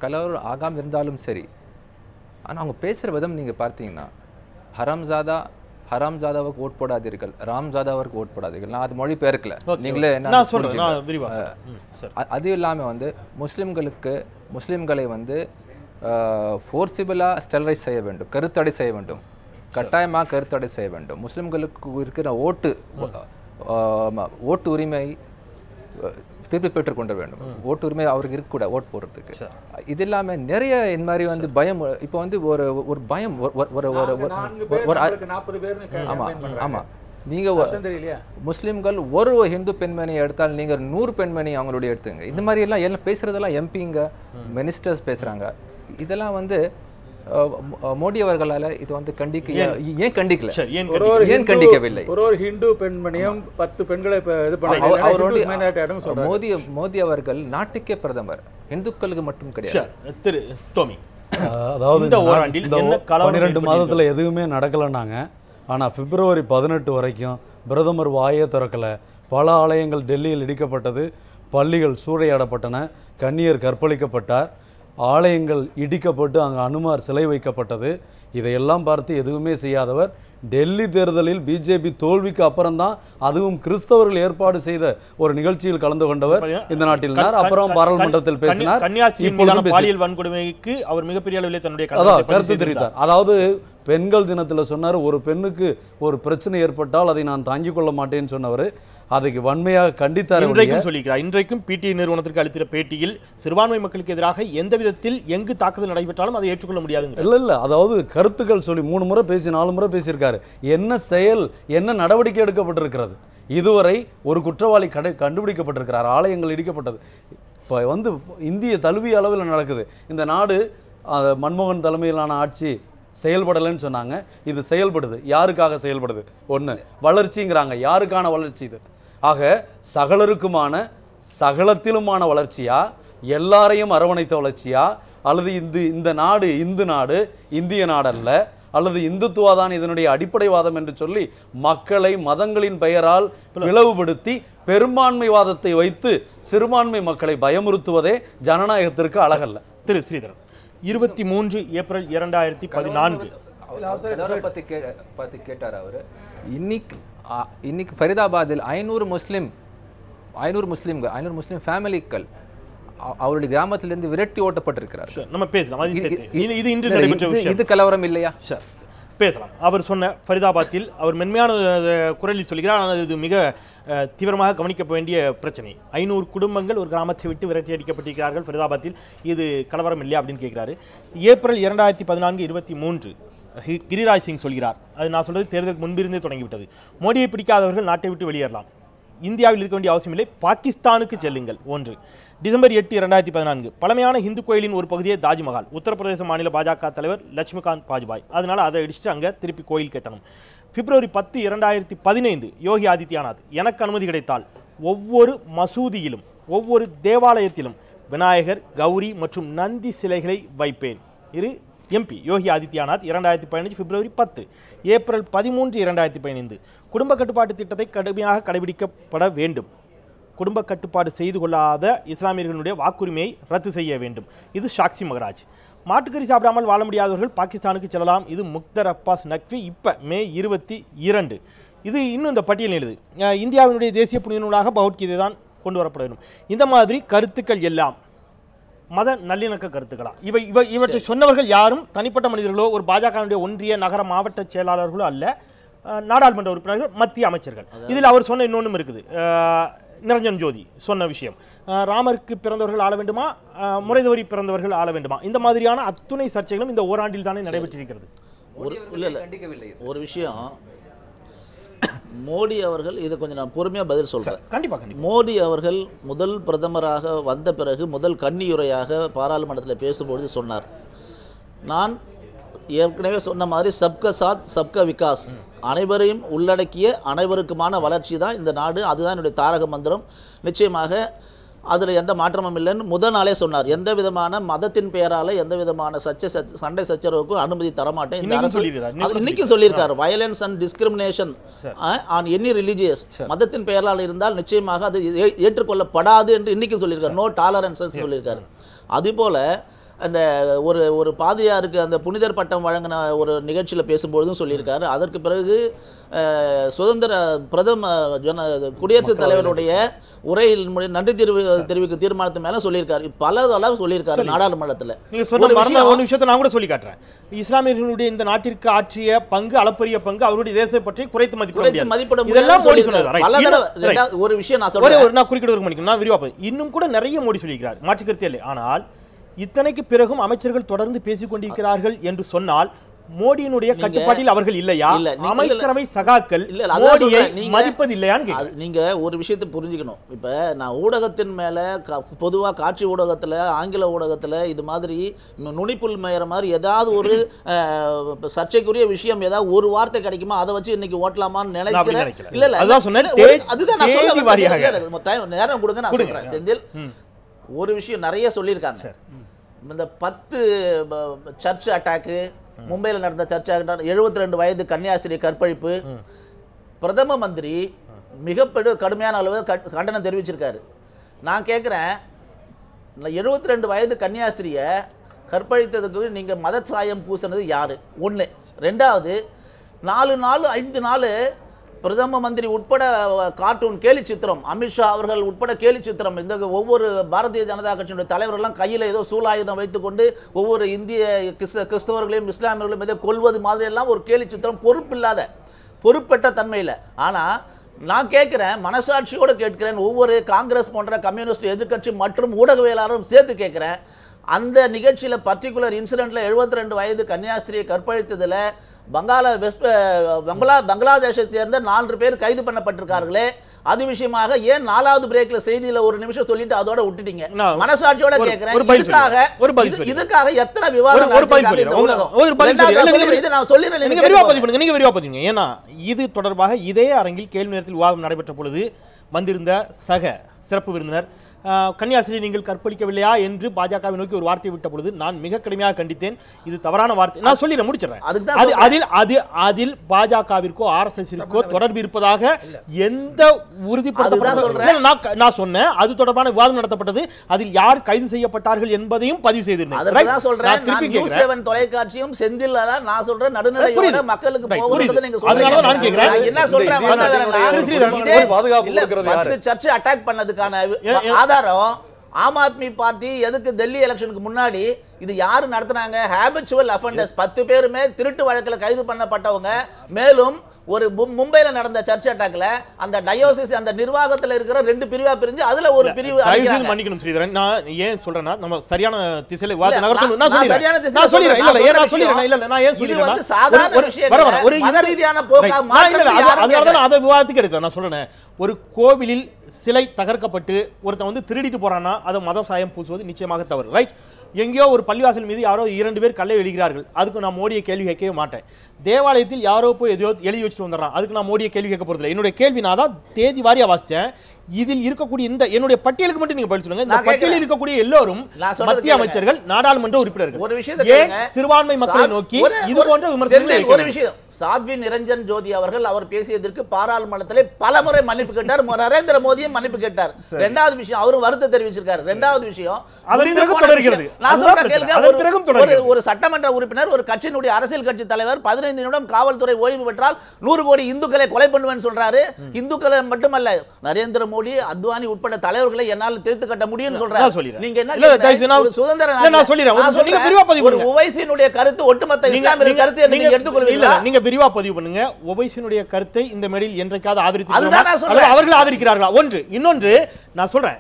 [SPEAKER 2] கலவரம் ஆகாமல் இருந்தாலும் சரி, ஆனால் அவங்க பேசுகிற விதம் நீங்கள் பார்த்தீங்கன்னா ஹராம்ஜாதாவுக்கு ஓட் போடாதீர்கள், ராம்ஜாதாவுக்கு ஓட் போடாதீர்கள். நான் அது மொழி பெயர்க்கல, நீங்களே என்ன அது இல்லாமல் முஸ்லிம்களை ஃபோர்சிபிளாக ஸ்டெரலைஸ் செய்ய வேண்டும், கருத்தடை செய்ய வேண்டும், கட்டாயமாக கருத்தடை செய்ய வேண்டும். முஸ்லிம்களுக்கு இருக்கிற ஓட்டு உரிமை திருப்பி பெற்றுக்கொண்டு வேண்டும். ஓட்டு உரிமை அவருக்கு இருக்கக்கூடாது ஓட்டு போடுறதுக்கு. இது இல்லாமல் நிறைய இந்த மாதிரி பயம். இப்போ ஒரு பயம் ஆமாம் நீங்கள் முஸ்லீம்கள் ஒரு ஹிந்து பெண்மணியை எடுத்தால் நீங்கள் 100 பெண்மணி அவங்களுடைய எடுத்துங்க. இந்த மாதிரி எல்லாம் பேசுறதெல்லாம் எம்பிங்க மினிஸ்டர்ஸ் பேசுகிறாங்க. இதெல்லாம் மோடி அவர்களால் இது வந்து ஏன் கண்டிக்கல,
[SPEAKER 1] சரி, ஏன்
[SPEAKER 2] ஏன் கண்டிக்கவில்லை?
[SPEAKER 4] ஒரு ஹிந்து பெண்மணியும் 10 பெண்களை இது
[SPEAKER 2] அவருடைய மோடி அவர்கள் நாட்டுக்கே பிரதமர், இந்துக்களுக்கு மட்டும் கிடையாது.
[SPEAKER 1] திரு டோமி,
[SPEAKER 3] அதாவது
[SPEAKER 1] இந்த ஓராண்டில் என்ன கலவரம்
[SPEAKER 3] 12 மாதத்தில் எதுவுமே நடக்கலைன்னாங்க. ஆனால் பிப்ரவரி 18 வரைக்கும் பிரதமர் வாயே திறக்கலை. பல ஆலயங்கள் டெல்லியில் இடிக்கப்பட்டது, பள்ளிகள் சூறையாடப்பட்டன, கன்னியர் கற்பழிக்கப்பட்டார், ஆலயங்கள் இடிக்கப்பட்டு அங்கே அனுமார் சிலை வைக்கப்பட்டது. இதையெல்லாம் பார்த்து எதுவுமே செய்யாதவர் டெல்லி தேர்தலில் பிஜேபி தோல்விக்கு அப்புறம்தான், அதுவும் கிறிஸ்தவர்கள் ஏற்பாடு செய்த ஒரு நிகழ்ச்சியில் கலந்து கொண்டவர் இந்த நாட்டில். அப்புறம் பாராளுமன்றத்தில் பேசினார்.
[SPEAKER 1] பாலியல் வன்கொடுமைக்கு அவர் மிகப்பெரிய அளவில் தன்னுடைய
[SPEAKER 3] கருத்து தெரிவித்தார். அதாவது பெண்கள் தினத்தில் சொன்னார், ஒரு பெண்ணுக்கு ஒரு பிரச்சனை ஏற்பட்டால் அதை நான் தாங்கிக் கொள்ள மாட்டேன்னு சொன்னவர் அதுக்கு வன்மையாக கண்டித்தார்.
[SPEAKER 1] இன்றைக்கும் சொல்லிக்கிறார். இன்றைக்கும் பிடிஐ நிறுவனத்திற்கு அளித்த பேட்டியில் சிறுபான்மை மக்களுக்கு எதிராக எந்த விதத்தில் எங்கு தாக்குதல் நடைபெற்றாலும் அதை ஏற்றுக்கொள்ள முடியாது.
[SPEAKER 3] இல்ல அதாவது கருத்துக்கள் சொல்லி 3 முறை பேசி 4 முறை பேசியிருக்காரு. என்ன செயல், என்ன நடவடிக்கை எடுக்கப்பட்டிருக்கிறது? இதுவரை ஒரு குற்றவாளி கண்டுபிடிக்கப்பட்டிருக்கிறார். ஆலயங்கள் இடிக்கப்பட்டது. இப்போ வந்து இந்திய தழுவிய அளவில் நடக்குது. இந்த நாடு மன்மோகன் தலைமையிலான ஆட்சி செயல்படலைன்னு சொன்னாங்க. இது செயல்படுது. யாருக்காக செயல்படுது? ஒன்று, வளர்ச்சிங்கிறாங்க. யாருக்கான வளர்ச்சி இது? ஆக சகலருக்குமான சகலத்திலுமான வளர்ச்சியா, எல்லாரையும் அரவணைத்த வளர்ச்சியா, அல்லது இந்த நாடு இந்து நாடு, இந்திய நாடல்ல, அல்லது இந்துத்துவாதான் இதனுடைய அடிப்படைவாதம் என்று சொல்லி மக்களை மதங்களின் பெயரால் பிளவுபடுத்தி பெரும்பான்மைவாதத்தை வைத்து சிறுபான்மை மக்களை பயமுறுத்துவதே ஜனநாயகத்திற்கு அழகல்ல.
[SPEAKER 1] திரு ஸ்ரீதரன், 23 ஏப்ரல் 2014
[SPEAKER 2] பத்தி கேட்டார் அவர். இன்னைக்கு ஃபரிதாபாத்தில் 500 முஸ்லிம் ஃபேமிலிகள் அவருடைய கிராமத்திலிருந்து விரட்டி ஓட்டப்பட்டிருக்கிறார்.
[SPEAKER 1] நம்ம பேசலாம். இது இன்று நடைபெற்ற விஷயம்.
[SPEAKER 2] இது கலவரம் இல்லையா?
[SPEAKER 1] சார் பேசலாம். அவர் சொன்ன ஃபரிதாபாத்தில் அவர் மென்மையான குரலில் சொல்கிறார், ஆனால் இது மிக தீவிரமாக கவனிக்க வேண்டிய பிரச்சனை. 500 குடும்பங்கள் ஒரு கிராமத்தை விட்டு விரட்டி அடிக்கப்பட்டிருக்கிறார்கள் ஃபரிதாபாத்தில். இது கலவரம் இல்லையா அப்படின்னு கேட்கிறாரு. ஏப்ரல் 2014 23 கிரிராஜ் சிங் சொல்கிறார். அது நான் சொல்றது தேர்தலுக்கு முன்பிருந்தே தொடங்கிவிட்டது. மோடியை பிடிக்காதவர்கள் நாட்டை விட்டு வெளியேறலாம், இந்தியாவில் இருக்க வேண்டிய அவசியமில்லை, பாகிஸ்தானுக்கு செல்லுங்கள். 1 டிசம்பர் 8 2014 பழமையான இந்து கோயிலின் ஒரு பகுதியே தாஜ்மஹால். உத்தரப்பிரதேச மாநில பாஜக தலைவர் லட்சுமிகாந்த் பாஜ்பாய், அதனால அதை அடிச்சுட்டு அங்கே திருப்பி கோயில் கட்டணும். பிப்ரவரி 10 2015 யோகி ஆதித்யநாத், எனக்கு அனுமதி கிடைத்தால் ஒவ்வொரு மசூதியிலும் ஒவ்வொரு தேவாலயத்திலும் விநாயகர், கௌரி மற்றும் நந்தி சிலைகளை வைப்பேன். இது எம்பி யோகி ஆதித்யநாத் 2015 பிப்ரவரி 10. ஏப்ரல் 13 2015 குடும்ப கட்டுப்பாட்டு திட்டத்தை கடுமையாக கடைபிடிக்கப்பட வேண்டும். குடும்ப கட்டுப்பாடு செய்து கொள்ளாத இஸ்லாமியர்களுடைய வாக்குரிமையை ரத்து செய்ய வேண்டும். இது சாக்சி மகராஜ். மாட்டுக்கறி சாப்பிடாமல் வாழ முடியாதவர்கள் பாகிஸ்தானுக்கு செல்லலாம். இது முக்தர் அப்பாஸ் நக்வி. இப்போ மே 22. இது இன்னும் இந்த பட்டியல் எழுது. இந்தியாவினுடைய தேசிய புனித நூலாக பகவத்கீதை தான் கொண்டு வரப்பட வேண்டும். இந்த மாதிரி கருத்துக்கள் எல்லாம் மத நல்லிணக்க கருத்துக்களா? இவற்றை சொன்னவர்கள் யாரும் தனிப்பட்ட மனிதர்களோ ஒரு பாஜகவுடைய ஒன்றிய நகர மாவட்ட செயலாளர்களோ அல்ல, நாடாளுமன்ற உறுப்பினர்கள், மத்திய அமைச்சர்கள். இதில் அவர் சொன்ன இன்னொன்றும் இருக்குது. நிரஞ்சன் ஜோதி சொன்ன விஷயம், ராமருக்கு பிறந்தவர்கள் ஆள வேண்டுமா, முறை தவறி பிறந்தவர்கள் ஆள வேண்டுமா, இந்த மாதிரியான அத்துணை சர்ச்சைகளும் இந்த ஓராண்டில் தானே நடைபெற்றிருக்கிறது.
[SPEAKER 5] ஒரு விஷயம், மோடி அவர்கள் இதை கொஞ்சம் நான் பொறுமையாக பதில் சொல்கிறேன்.
[SPEAKER 1] கண்டிப்பாக. மோடி
[SPEAKER 5] அவர்கள் முதல் பிரதமராக வந்த பிறகு முதல் கன்னியுரையாக பாராளுமன்றத்தில் பேசும்பொழுது சொன்னார், நான் ஏற்கனவே சொன்ன மாதிரி சப்க சாத் சப்க விகாஸ், அனைவரையும் உள்ளடக்கிய அனைவருக்குமான வளர்ச்சி தான் இந்த நாடு, அதுதான் என்னுடைய தாரக மந்திரம், நிச்சயமாக அதில் எந்த மாற்றமும் இல்லைன்னு முதல் நாளே சொன்னார். எந்த விதமான மதத்தின் பெயரால் எந்த விதமான சண்டை சச்சரவுக்கும் அனுமதி தரமாட்டேன். இன்னைக்கும் சொல்லியிருக்காரு, violence and discrimination on any religious, மதத்தின் பெயரால் இருந்தால் நிச்சயமாக அது ஏற்றுக்கொள்ளப்படாது என்று இன்னைக்கும் சொல்லியிருக்காரு. நோ டாலரன்ஸ் சொல்லியிருக்காரு. அதுபோல் அந்த ஒரு பாதிரியாருக்கு அந்த புனிதர் பட்டம் வழங்கின ஒரு நிகழ்ச்சியில் பேசும்பொழுதும் சொல்லியிருக்காரு. அதற்கு பிறகு சுதந்திர குடியரசுத் தலைவருடைய உரையில் நன்றி தெரிவிக்கும் தீர்மானத்து மேலே சொல்லியிருக்காரு. பல அளவு சொல்லியிருக்காரு நாடாளுமன்றத்தில்.
[SPEAKER 1] நீங்கள் சொன்ன ஒரு விஷயத்தை நான் கூட சொல்லி காட்டுறேன். இஸ்லாமியர்களுடைய இந்த நாட்டிற்கு ஆற்றிய பங்கு, அளப்பரிய பங்கு, அவருடைய தேசத்தை பற்றி குறைத்து மதிப்பிட இதெல்லாம் மோடி சொன்னது.
[SPEAKER 5] ஒரு விஷயம் நான் சொல்றேன்,
[SPEAKER 1] நான் குறிப்பிட நான் விரிவாக இன்னும் கூட நிறைய மோடி சொல்லியிருக்கிறார், மாற்றுக்கருத்தே இல்லை. ஆனால் இத்தனைக்கு பிறகும் அமைச்சர்கள் தொடர்ந்து பேசிக் கொண்டிருக்கிறார்கள் என்று சொன்னால் மோடியினுடைய கட்டுப்பாட்டில் அவர்கள் இல்லையா? அமைச்சரவை சகாக்கள் மோடியை மதிப்பது இல்லையான்னு
[SPEAKER 5] நீங்க ஒரு விஷயத்தை புரிஞ்சுக்கணும். இப்ப நான் ஊடகத்தின் மேல பொதுவா காட்சி ஊடகத்துல ஆங்கில ஊடகத்துல இது மாதிரி நுனிப்புல் மேயற மாதிரி ஏதாவது ஒரு சர்ச்சைக்குரிய விஷயம் ஏதாவது ஒரு வார்த்தை கிடைக்குமா அதை வச்சு இன்னைக்கு ஓட்டலாமான்னு நினைக்கிறேன். இல்ல இல்ல அதுதான் நான் சொல்ல நேரம் கொடுங்க நான் சொல்றேன். செந்தில் ஒரு விஷயம் நிறைய சொல்லியிருக்காங்க. இந்த 10 சர்ச் அட்டாக்கு, மும்பையில் நடந்த சர்ச் அட்டாக், 72 வயது கன்னியாஸ்திரி கற்பழிப்பு, பிரதம மந்திரி மிகப்பெரிய கடுமையான அளவு கண்டனம் தெரிவிச்சிருக்காரு. நான் கேட்குறேன், 72 வயது கன்னியாஸ்திரியை கற்பழித்ததுக்கு நீங்கள் மத சாயம் பூசினது யார்? ஒன்று. ரெண்டாவது, 4 நாள் 5 நாள் பிரதம மந்திரி உட்பட கார்ட்டூன் கேலி சித்திரம், அமித்ஷா அவர்கள் உட்பட கேலி சித்திரம், இந்த ஒவ்வொரு பாரதிய ஜனதா கட்சியினுடைய தலைவர்கள்லாம் கையில் ஏதோ சூலாயுதம் வைத்துக்கொண்டு ஒவ்வொரு இந்திய கிறிஸ்தவர்களையும் இஸ்லாமியர்களையும் ஏதோ கொல்வது மாதிரி எல்லாம் ஒரு கேலி சித்திரம், பொறுப்பில்லாத பொறுப்பற்ற தன்மையில். ஆனால் நான் கேட்குறேன், மனசாட்சியோடு கேட்கிறேன், ஒவ்வொரு காங்கிரஸ் போன்ற கம்யூனிஸ்ட் எதிர்க்கட்சி மற்றும் ஊடகவியலாளரும் சேர்த்து கேட்குறேன், அந்த நிகழ்ச்சியில் பர்டிகுலர் இன்சிடென்ட்டில் 72 வயது கன்னியாஸ்திரியை கற்பழித்ததில் பங்களாதேஷை சேர்ந்த 4 பேர் கைது பண்ணப்பட்டிருக்கார்களே, அது விஷயமாக ஏன் 4வது பிரேக்ல செய்தியில ஒரு நிமிஷம் சொல்லிட்டு அதோட விட்டுட்டீங்க? மனசாட்சியோட கேட்கிறேன், இதுக்காக எத்தனை விவாதம்?
[SPEAKER 1] ஏன்னா இது தொடர்பாக இதே அரங்கில் கேள்வி நேரத்தில் விவாதம் நடைபெற்ற பொழுது வந்திருந்த சக சிறப்பு விருந்தினர் கன்னியாஸ்திரி நீங்கள் கற்பழிக்கவில்லையா என்று பாஜகவை நோக்கி ஒரு வார்த்தை விட்ட பொழுது நான் மிக கடுமையாக கண்டித்தேன். இது தவறான வார்த்தை. நான் சொல்லிடுறேன், முடிச்சிடறேன். அதில் பாஜகவிற்கோ ஆர்எஸ்எஸ்ஸிற்கோ தொடர்பு இருப்பதாக எந்த உறுதிப்படுத்தப்பட்ட நான் சொன்னேன். அது தொடர்பான விவாதம் நடத்தப்பட்டது. அதில் யார் கைது செய்யப்பட்டார்கள் என்பதையும் பதிவு செய்திருந்தேன்.
[SPEAKER 5] தொலைக்காட்சியும் செந்தில் நான் சொல்றேன் நடுநிலையோட மக்களுக்கு சர்ச்சை அட்டாக் பண்ணதுக்கான ஆம் ஆத்மி பார்ட்டி எதுக்கு டெல்லி எலெக்ஷனுக்கு முன்னாடி இது யாரு நடத்துனாங்க? ஹேபிச்சுவல் அஃபெண்டர்ஸ் 10 பேருமே திருட்டு வழக்கில் கைது பண்ணப்பட்டவங்க. மேலும் ஒரு மும்பையில நடந்த சர்ச் அட்டாக்ல அந்த டயோசிஸ் அந்த நிர்வாகத்துல இருக்கிற 2 பிரிவா பிரிஞ்சு அதுல ஒரு பிரிவு
[SPEAKER 1] மன்னிக்கணும் ஸ்ரீதரன். நான் ஏன் சொல்றேன்னா நம்ம சரியான திசையில விவாதம் நகர்த்தணும். நான் சொல்றேன் நான் ஏன் சொல்றேன்
[SPEAKER 5] சாதாரண விஷயம் ஒரு மத ரீதியான போக்கா
[SPEAKER 1] மாற்றணும். அதை விவாதத்துக்கு எடுக்கிறேன். நான் சொல்றேன், ஒரு கோவிலில் சிலை தகர்க்கப்பட்டு ஒருத்தன் வந்து திருடிட்டு போறான்னா அதை மத சாயம் பூசுவது நிச்சயமாக தவறு. ரைட்? எங்கேயோ ஒரு பள்ளிவாசல் மீது யாரோ 2 பேர் கல்லை எழுகிறார்கள், அதுக்கு நான் மோடியை கேள்வி கேட்கவே மாட்டேன். தேவாலயத்தில் யாரோ போய் எதையோ எழுதி வச்சுட்டு வந்துடுறான், அதுக்கு நான் மோடியை கேள்வி கேட்க போறதில்லை. என்னுடைய கேள்வி நான் தான் தேதி வாரியா வாசிச்சேன். இதில் இருக்கக்கூடிய இந்த என்னுடைய பட்டியலுக்கு மட்டும் நீங்க பதில் சொல்லுங்க. இந்த பட்டியலில் இருக்கக்கூடிய எல்லோரும் மத்திய அமைச்சர்கள், நாடாளுமன்ற உறுப்பினர்கள்.
[SPEAKER 5] ஒரு விஷயம்
[SPEAKER 1] சிறுபான்மை மக்களை நோக்கி இது போன்ற விமர்சனங்கள்.
[SPEAKER 5] ஒரு விஷயம், சாத்வி நிரஞ்சன் ஜோதி அவர்கள் அவர் பேசியதற்கு பாராளுமன்றத்திலே பலமுறை மன்னிப்பு கேட்டார். நரேந்திர மோடியும் மன்னிப்பு கேட்டார். இரண்டாவது விஷயம், அவரும் வருத்தம் தெரிவிச்சிருக்காரு. இரண்டாவது விஷயம், ஒரு சட்டமன்ற உறுப்பினர், ஒரு கட்சியினுடைய அரசியல் கட்சி தலைவர் 15 நிமிடம் காவல்துறை ஓய்வு பெற்றால் 100 கோடி இந்துக்களை கொலை பண்ணுவேன்னு சொல்றாரு. இந்துக்களை மட்டுமல்ல, நரேந்திர மோடி, அத்வானி உட்பட தலைவர்களை என்னால் தீர்த்து கட்ட முடியும்னு சொல்றாரு. நீங்க என்ன சுதந்திர உவைசியினுடைய கருத்து ஒட்டுமொத்த இஸ்லாமிய கருத்து நீங்க எடுத்துக்கொள்வீங்களா?
[SPEAKER 1] நீங்க விரிவா பதிவு பண்ணுங்க. உவைசியினுடைய கருத்தை இந்த மேடையில் என்றைக்காவது ஆதரித்து அவர்கள் ஆதரிக்கிறார்களா? ஒன்று. இன்னொன்று நான் சொல்றேன்,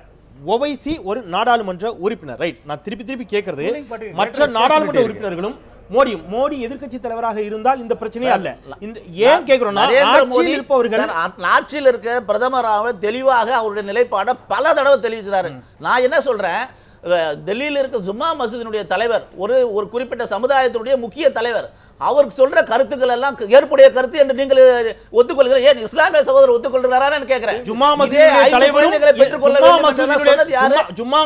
[SPEAKER 1] ஓவைசி ஒரு நாடாளுமன்ற உறுப்பினர். ரைட்? நான் திருப்பி கேட்கறது, மற்ற நாடாளுமன்ற உறுப்பினர்களும் மோடி எதிர்க்கட்சி தலைவராக இருந்தால் இந்த பிரச்சனையே அல்ல. ஏன் கேட்கிறோம்னா, ஆட்சியில் இருப்பவர்கள்,
[SPEAKER 5] ஆட்சியில் இருக்க பிரதமர் தெளிவாக அவருடைய நிலைப்பாட பல தடவை தெரிவிக்கிறாரு. நான் என்ன சொல்றேன், டெல்லியில் இருக்க ஜும்மா மசூதியினுடைய தலைவர், ஒரு குறிப்பிட்ட சமுதாயத்தினுடைய முக்கிய தலைவர், அவருக்கு சொல்ற கருத்துக்கள் எல்லாம் ஏற்புடைய கருத்து என்று நீங்கள் ஒத்துக்கொள்கிறீர்கள். ஏன் இஸ்லாமிய சகோதரர் ஒத்துக்கொள்கிறாரான்னு கேட்கிறேன்.
[SPEAKER 1] ஜும்மா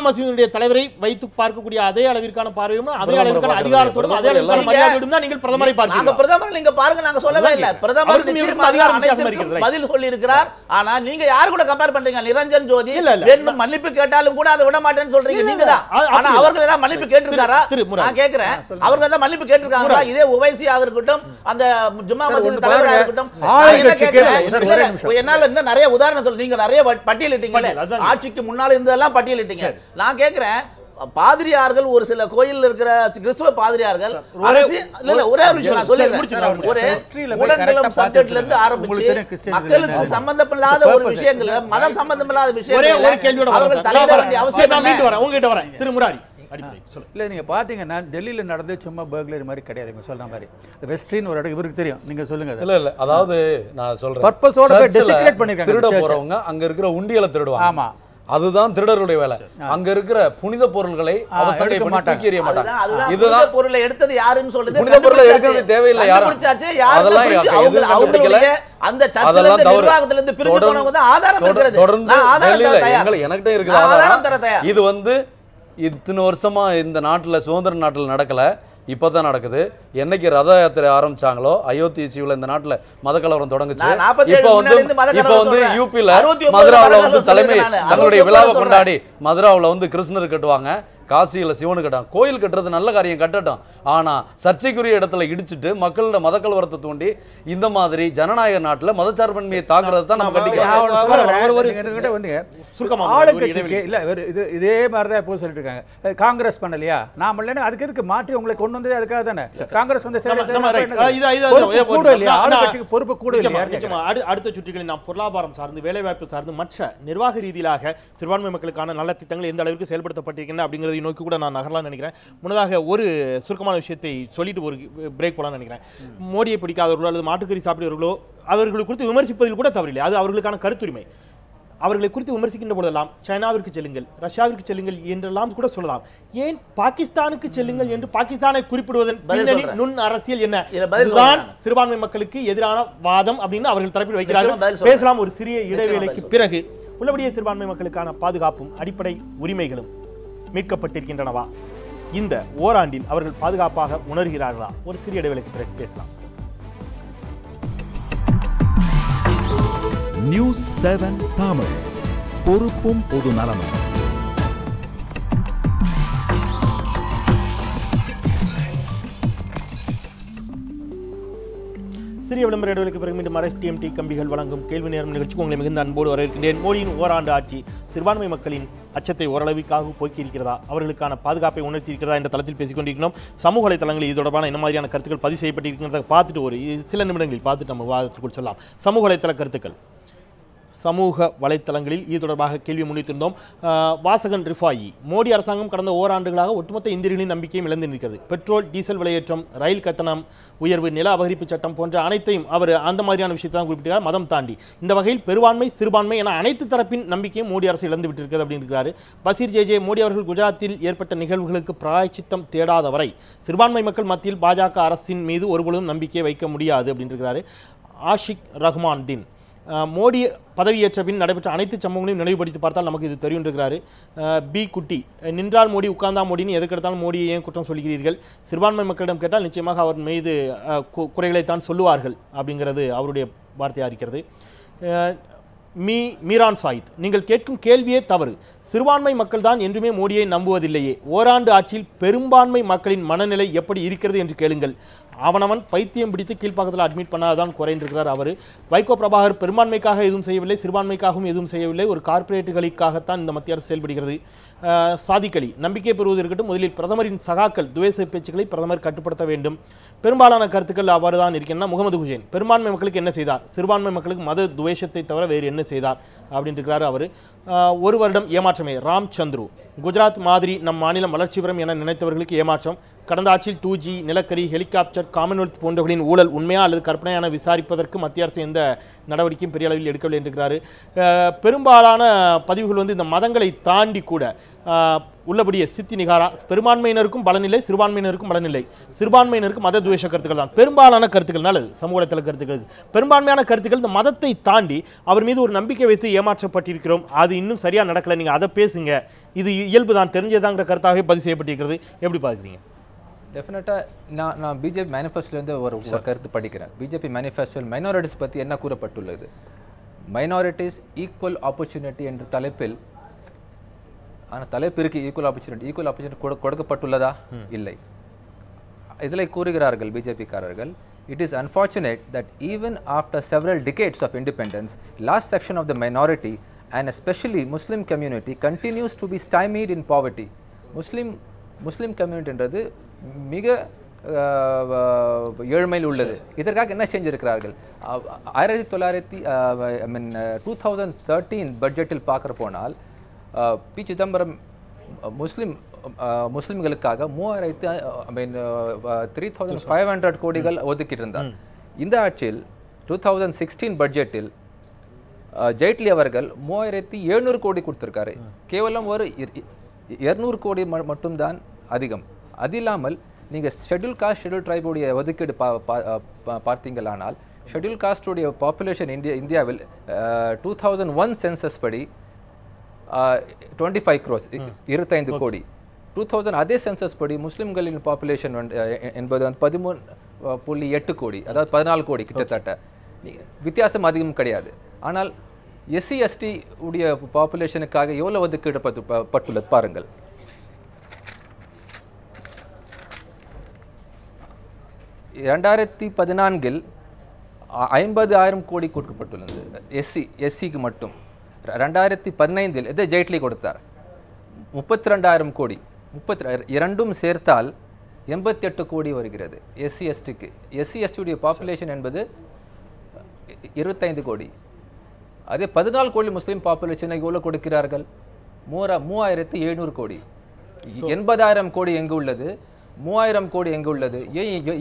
[SPEAKER 1] மசூதியுடைய தலைவரை வைத்து பார்க்கக்கூடிய அதே அளவிற்கான பார்வையும் அதே அளவிற்கான அதிகாரத்தோடும் அதே அளவிற்கான மரியாதையோடும் தான் நீங்கள் பிரதமரை பார்க்கிறீங்க.
[SPEAKER 5] பிரதமர் நீங்க பாருங்க, நாங்க சொல்லவே இல்லை. பிரதமர் பதில் சொல்லி இருக்கிறார். ஆனா நீங்க யாரு கூட கம்பேர் பண்றீங்க? நிரஞ்சன் ஜோதி வேணும் மன்னிப்பு கேட்டாலும் கூட அதை விட மாட்டேன்னு சொல்றீங்க நீங்க தான். ஆனா அவர்கள் தான் மன்னிப்பு கேட்டிருக்காரா? நான் கேட்கிறேன், அவர்கள் தான் மன்னிப்பு கேட்டிருக்காங்களா? இதே உவைசி இருக்கட்டும், அந்த ஜும்மா மசூதி தலைவராக இருக்கட்டும், என்னால இன்னும் நிறைய உதாரணம் சொல்ல, நீங்க நிறைய பட்டியலிட்டீங்க, ஆட்சிக்கு முன்னால இருந்ததெல்லாம் பட்டியலிட்டீங்க. நான் கேட்கிறேன், பாதிரியார்கள், ஒரு சில கோயில் இருக்கிற கிறிஸ்துவ பாதிரியார்கள், ஒரே ஒரு விஷயம் நான் சொல்லிடுறேன், ஒரு உடன்குலம் சப்ஜெக்ட்ல இருந்து ஆரம்பிச்சு மக்களுக்கு சம்பந்தமில்லாத ஒரு விஷயங்கள், மதம் சம்பந்தமில்லாத விஷயங்கள் அவர்கள் தலையிட வேண்டிய அவசியம்.
[SPEAKER 1] உங்ககிட்ட வரேன் திரு முராரி, அடிப்படை சொல்லுங்க.
[SPEAKER 4] இல்லை நீங்கள் பார்த்தீங்கன்னா டெல்லியில் நடந்து சும்மா பர்க்லரி மாதிரி கிடையாது இவங்க சொல்கிற மாதிரி. வெஸ்ட்ரின்னு ஒரு இடம் இவருக்கு தெரியும், நீங்கள் சொல்லுங்கள்.
[SPEAKER 3] இல்ல அதாவது நான் சொல்றேன்,
[SPEAKER 4] பர்பஸோட டெசிக்ரேட் பண்ணிருக்காங்க.
[SPEAKER 3] திருட போறவங்க அங்க இருக்கிற உண்டியலை திருடுவாங்க.
[SPEAKER 4] ஆமா,
[SPEAKER 3] அதுதான் திருடருடைய வேலை. அங்க இருக்கிற புனித பொருள்களை அவசரம் பண்ணி தூக்கி எறிய மாட்டாங்க. இதுதான்
[SPEAKER 5] பொருளை எடுத்தது யாருன்னு சொல்லுது.
[SPEAKER 3] புனித பொருளை எடுக்கிறது தேவையில்லை. யாரும் அதெல்லாம்
[SPEAKER 5] அவங்களுடைய அந்த சர்ச்சில இருந்து நிர்வாகத்துல இருந்து பிரிஞ்சு போனவங்க தான் ஆதாரம் இருக்கிறது.
[SPEAKER 3] தொடர்ந்து எனக்கிட்ட இருக்குது ஆதாரம். இது வந்து இத்தனை வருஷமா இந்த நாட்டுல சுதந்திர நாட்டுல நடக்கல, இப்பதான் நடக்குது. என்னைக்கு ரத யாத்திரை ஆரம்பிச்சாங்களோ அயோத்தி இஷ்யூல இந்த நாட்டுல மதக்கலவரம் தொடங்குச்சு. இப்ப வந்து யூபில மதுராவுல வந்து தலைமை தங்களுடைய விழாவை கொண்டாடி மதுராவுல வந்து கிருஷ்ணர் கட்டுவாங்க, காசியில சிவனு கட்டாங்க. கோயில் கட்டுறது நல்ல காரியம், கட்டட்டும். ஆனா சர்ச்சைக்குரிய இடத்துல இடிச்சுட்டு மக்களோட மதக்கலவரத்தை தூண்டி இந்த மாதிரி ஜனநாயக நாட்டுல மதச்சார்பின்மையை தாக்குறது தான் நம்ம கண்டிக்கிறோம்.
[SPEAKER 4] ஆளுங்கட்சிக்கு இல்ல இதே மாதிரிதான் எப்போ சொல்லிட்டு இருக்காங்க, காங்கிரஸ் பண்ணலையா நாம இல்லைன்னா அதுக்கு எதுக்கு மாற்றி உங்களை கொண்டு வந்தது அதுக்காக தானே. காங்கிரஸ் வந்து பொறுப்பு கூட.
[SPEAKER 1] அடுத்த சுற்றுகளில் நாம் பொருளாதாரம் சார்ந்து வேலைவாய்ப்பு சார்ந்து மற்ற நிர்வாக ரீதியாக சிறுபான்மை மக்களுக்கான நல்ல திட்டங்கள் எந்த அளவுக்கு செயல்படுத்தப்பட்டிருக்கின்றன அப்படிங்கிறத நோக்கி கூட நான் நகரலாம்னு நினைக்கிறேன். முன்னதாக ஒரு சுருக்கமான விஷயத்தை சொல்லிட்டு ஒரு பிரேக் போலாம்னு நினைக்கிறேன். மோடியை பிடிக்காதவர்களோ அல்லது மாட்டுக்கறி சாப்பிடுவர்களோ அவர்களை குறித்து விமர்சிப்பதில் கூட தவறில்லை, அது அவர்களுக்கான கருத்துரிமை. அவர்களை குறித்து விமர்சிக்கின்ற போதெல்லாம் சைனாவிற்கு செல்லுங்கள், ரஷ்யாவிற்கு செல்லுங்கள் என்றெல்லாம் கூட சொல்லலாம். ஏன் பாகிஸ்தானுக்கு செல்லுங்கள் என்று பாகிஸ்தானை குறிப்பிடுவதன் பின்னணி நுண் அரசியல் என்ன? இதுதான் சிறுபான்மை மக்களுக்கு எதிரான வாதம் அப்படின்னு அவர்கள் தரப்பில் வைக்கிறார்கள். பேசலாம் ஒரு சிறிய இடைவேளைக்கு பிறகு. உள்ளபடியே சிறுபான்மை மக்களுக்கான பாதுகாப்பும் அடிப்படை உரிமைகளும் மீட்கப்பட்டிருக்கின்றனவா? இந்த ஓராண்டில் அவர்கள் பாதுகாப்பாக உணர்கிறார்களா? ஒரு சிறிய இடைவேளைக்கு பிறகு பேசலாம்.
[SPEAKER 6] நியூஸ் 7 தமிழ், பொறுப்பும் பொது நலமும்.
[SPEAKER 1] சிறிய விளம்பர இடைவெளிக்கு பிறகு மீண்டும் RSTMT கம்பிகள் வழங்கும் கேள்வி நேரம் நிகழ்ச்சிக்கு உங்களை மிகுந்த அன்போடு வரவேற்கின்றேன். மோடியின் ஓராண்டு ஆட்சி சிறுபான்மை மக்களின் அச்சத்தை ஓரளவிற்காக போக்கியிருக்கிறதா, அவர்களுக்கான பாதுகாப்பை உணர்த்தியிருக்கிறதா என்ற தளத்தில் பேசிக் கொண்டிருக்கிறோம். சமூக வலைத்தளங்களில் இது தொடர்பான என்ன மாதிரியான கருத்துக்கள் பதிவு செய்யப்பட்டிருக்கிறத பார்த்துட்டு ஒரு சில நிமிடங்களில் பார்த்துட்டு நம்ம விவாதத்திற்குள் சொல்லலாம். சமூக வலைத்தள கருத்துக்கள். சமூக வலைத்தளங்களில் இது தொடர்பாக கேள்வி முன்வைத்திருந்தோம். வாசகன் ரிஃபாயி, மோடி அரசாங்கம் கடந்த ஓராண்டுகளாக ஒட்டுமொத்த இந்தியர்களின் நம்பிக்கையும் இழந்து நிற்கிறது. பெட்ரோல் டீசல் விலையேற்றம், ரயில் கட்டணம் உயர்வு, நில அபகரிப்பு சட்டம் போன்ற அனைத்தையும் அவர் அந்த மாதிரியான விஷயத்தை தான் குறிப்பிட்டார். மதம் தாண்டி இந்த வகையில் பெரும்பான்மை சிறுபான்மை என அனைத்து தரப்பின் நம்பிக்கையும் மோடி அரசு இழந்து விட்டிருக்கிறது அப்படின்னு இருக்காரு. பசீர் ஜே மோடி அவர்கள் குஜராத்தில் ஏற்பட்ட நிகழ்வுகளுக்கு பிராயச்சித்தம் தேடாத வரை சிறுபான்மை மக்கள் மத்தியில் பாஜக அரசின் மீது ஒருபொழுதும் நம்பிக்கை வைக்க முடியாது அப்படின்னு இருக்கிறாரு. ஆஷிக் ரஹ்மான் தின், மோடி பதவியேற்ற பின் நடைபெற்ற அனைத்து சம்பவங்களையும் நினைவுபடுத்தி பார்த்தால் நமக்கு இது தெரியும் இருக்கிறாரு. பி குட்டி, நின்றால் மோடி உட்கார்ந்தா மோடின்னு எதுக்கெடுத்தாலும் மோடியை ஏன் குற்றம் சொல்கிறீர்கள்? சிறுபான்மை மக்களிடம் கேட்டால் நிச்சயமாக அவர் மீது குறைகளைத்தான் சொல்லுவார்கள் அப்படிங்கிறது அவருடைய வார்த்தையாக இருக்கிறது. மீரான் சாயித், நீங்கள் கேட்கும் கேள்வியே தவறு. சிறுபான்மை மக்கள் தான் என்றுமே மோடியை நம்புவதில்லையே. ஓராண்டு ஆட்சியில் பெரும்பான்மை மக்களின் மனநிலை எப்படி இருக்கிறது என்று கேளுங்கள். அவனவன் பைத்தியம் பிடித்து கீழ்ப்பாக்கத்தில் அட்மிட் பண்ணாதான் குறைந்திருக்கிறார் அவர். வைகோ பிரபாகர், பெரும்பான்மைக்காக எதுவும் செய்யவில்லை, சிறுபான்மைக்காகவும் எதுவும் செய்யவில்லை, ஒரு கார்ப்பரேட்டுகளுக்காகத்தான் இந்த மத்திய அரசு செயல்படுகிறது. சாதிக்களி, நம்பிக்கை பெறுவது இருக்கட்டும், முதலில் பிரதமரின் சகாக்கள் துவேச பேச்சுக்களை பிரதமர் கட்டுப்படுத்த வேண்டும். பெரும்பாலான கருத்துக்கள் அவ்வாறு தான் இருக்கின்றன. முகமது ஹுசேன், பெரும்பான்மை மக்களுக்கு என்ன செய்தார்? சிறுபான்மை மக்களுக்கு மத துவேஷத்தை தவிர வேறு என்ன செய்தார் அப்படின்னு இருக்கிறார் அவர். ஒரு வருடம் ஏமாற்றமே. ராம் சந்துரு, குஜராத் மாதிரி நம் மாநிலம் வளர்ச்சி பெறும் என நினைத்தவர்களுக்கு ஏமாற்றம். கடந்த ஆட்சியில் 2G, நிலக்கரி, ஹெலிகாப்டர், காமன்வெல்த் போன்றவர்களின் ஊழல் உண்மையா அல்லது கற்பனையான விசாரிப்பதற்கு மத்திய அரசு எந்த நடவடிக்கையும் பெரிய அளவில் எடுக்கவில்லை என்றிருக்கிறாரு. பெரும்பாலான பதிவுகள் வந்து இந்த மதங்களை தாண்டி கூட உள்ளபடியே சித்தி நிகாரா, பெரும்பான்மையினருக்கும் பலனில்லை, சிறுபான்மையினருக்கும் பலனில்லை, சிறுபான்மையினருக்கு மத துவேஷ கருத்துக்கள் தான் பெரும்பாலான கருத்துக்கள். நல்லது, சமூக வலைத்தள கருத்துக்கள். பெரும்பான்மையான கருத்துக்கள் இந்த மதத்தை தாண்டி அவர் மீது ஒரு நம்பிக்கை வைத்து ஏமாற்றப்பட்டிருக்கிறோம், அது இன்னும் சரியாக நடக்கலை, நீங்கள் அதை பேசுங்க, இது இயல்பு தான், தெரிஞ்சதாங்கிற கருத்தாகவே பதிவு செய்யப்பட்டிருக்கிறது. எப்படி பார்க்குறீங்க?
[SPEAKER 2] டெஃபினட்டாக நான் பிஜேபி மேனிஃபெஸ்டோலேருந்து ஒரு கருத்து படிக்கிறேன். பிஜேபி மேனிஃபெஸ்டோவில் மைனாரிட்டிஸ் பற்றி என்ன கூறப்பட்டுள்ளது? மைனாரிட்டிஸ் ஈக்குவல் ஆப்பர்ச்சுனிட்டி என்ற தலைப்பில், ஆனால் தலைப்பு இருக்கு ஈக்குவல் ஆப்பர்ச்சுனிட்டி கொடுக்கப்பட்டுள்ளதா? இல்லை. இதில் கூறுகிறார்கள் பிஜேபிக்காரர்கள், it is unfortunate that even after several decades of independence, last section of the minority and especially Muslim community continues to be stymied in poverty. Muslim community என்றது மிக ஏழ்மையில் உள்ளது. இதற்காக என்ன செஞ்சிருக்கிறார்கள்? 2013 பட்ஜெட்டில் பார்க்குற போனால் பி சிதம்பரம் முஸ்லீம் முஸ்லிம்களுக்காக 3500 கோடிகள் ஒதுக்கியிருந்தார். இந்த ஆட்சியில் 2016 பட்ஜெட்டில் ஜெய்ட்லி அவர்கள் 3700 கோடி கொடுத்திருக்காரு. கேவலம் ஒரு 200 கோடி மட்டும்தான் அதிகம். அது இல்லாமல் நீங்கள் ஷெட்யூல் காஸ்ட் ஷெட்யூல் ட்ரைபுடைய ஒதுக்கீடு பார்த்தீங்களானால் ஷெட்யூல் காஸ்டுடைய பாப்புலேஷன் இந்தியாவில் 2001 சென்சஸ் படி 25 crores 25 கோடி. 2000 அதே சென்சஸ் படி முஸ்லிம்களின் பாப்புலேஷன் என்பது 13.8 கோடி, அதாவது 14 கோடி கிட்டத்தட்ட. வித்தியாசம் அதிகம் கிடையாது. ஆனால் எஸ்சி எஸ்டி உடைய பாப்புலேஷனுக்காக எவ்வளவு ஒதுக்கீடு பட்டுள்ளது பாருங்கள். (2014) 50,000 கோடி கொடுக்கப்பட்டுள்ளது எஸ்சிக்கு மட்டும். 2015 இதை ஜெய்ட்லி கொடுத்தார் 32,000 கோடி. 32 சேர்த்தால் 88 கோடி வருகிறது எஸ்சி எஸ்டிக்கு. எஸ்சி எஸ்டியுடைய பாப்புலேஷன் என்பது 25 கோடி. அதே 14 கோடி முஸ்லீம் பாப்புலேஷனை எவ்வளோ கொடுக்கிறார்கள்? 3700 கோடி. 80,000 கோடி எங்கு உள்ளது? 3000 கோடி எங்கு உள்ளது?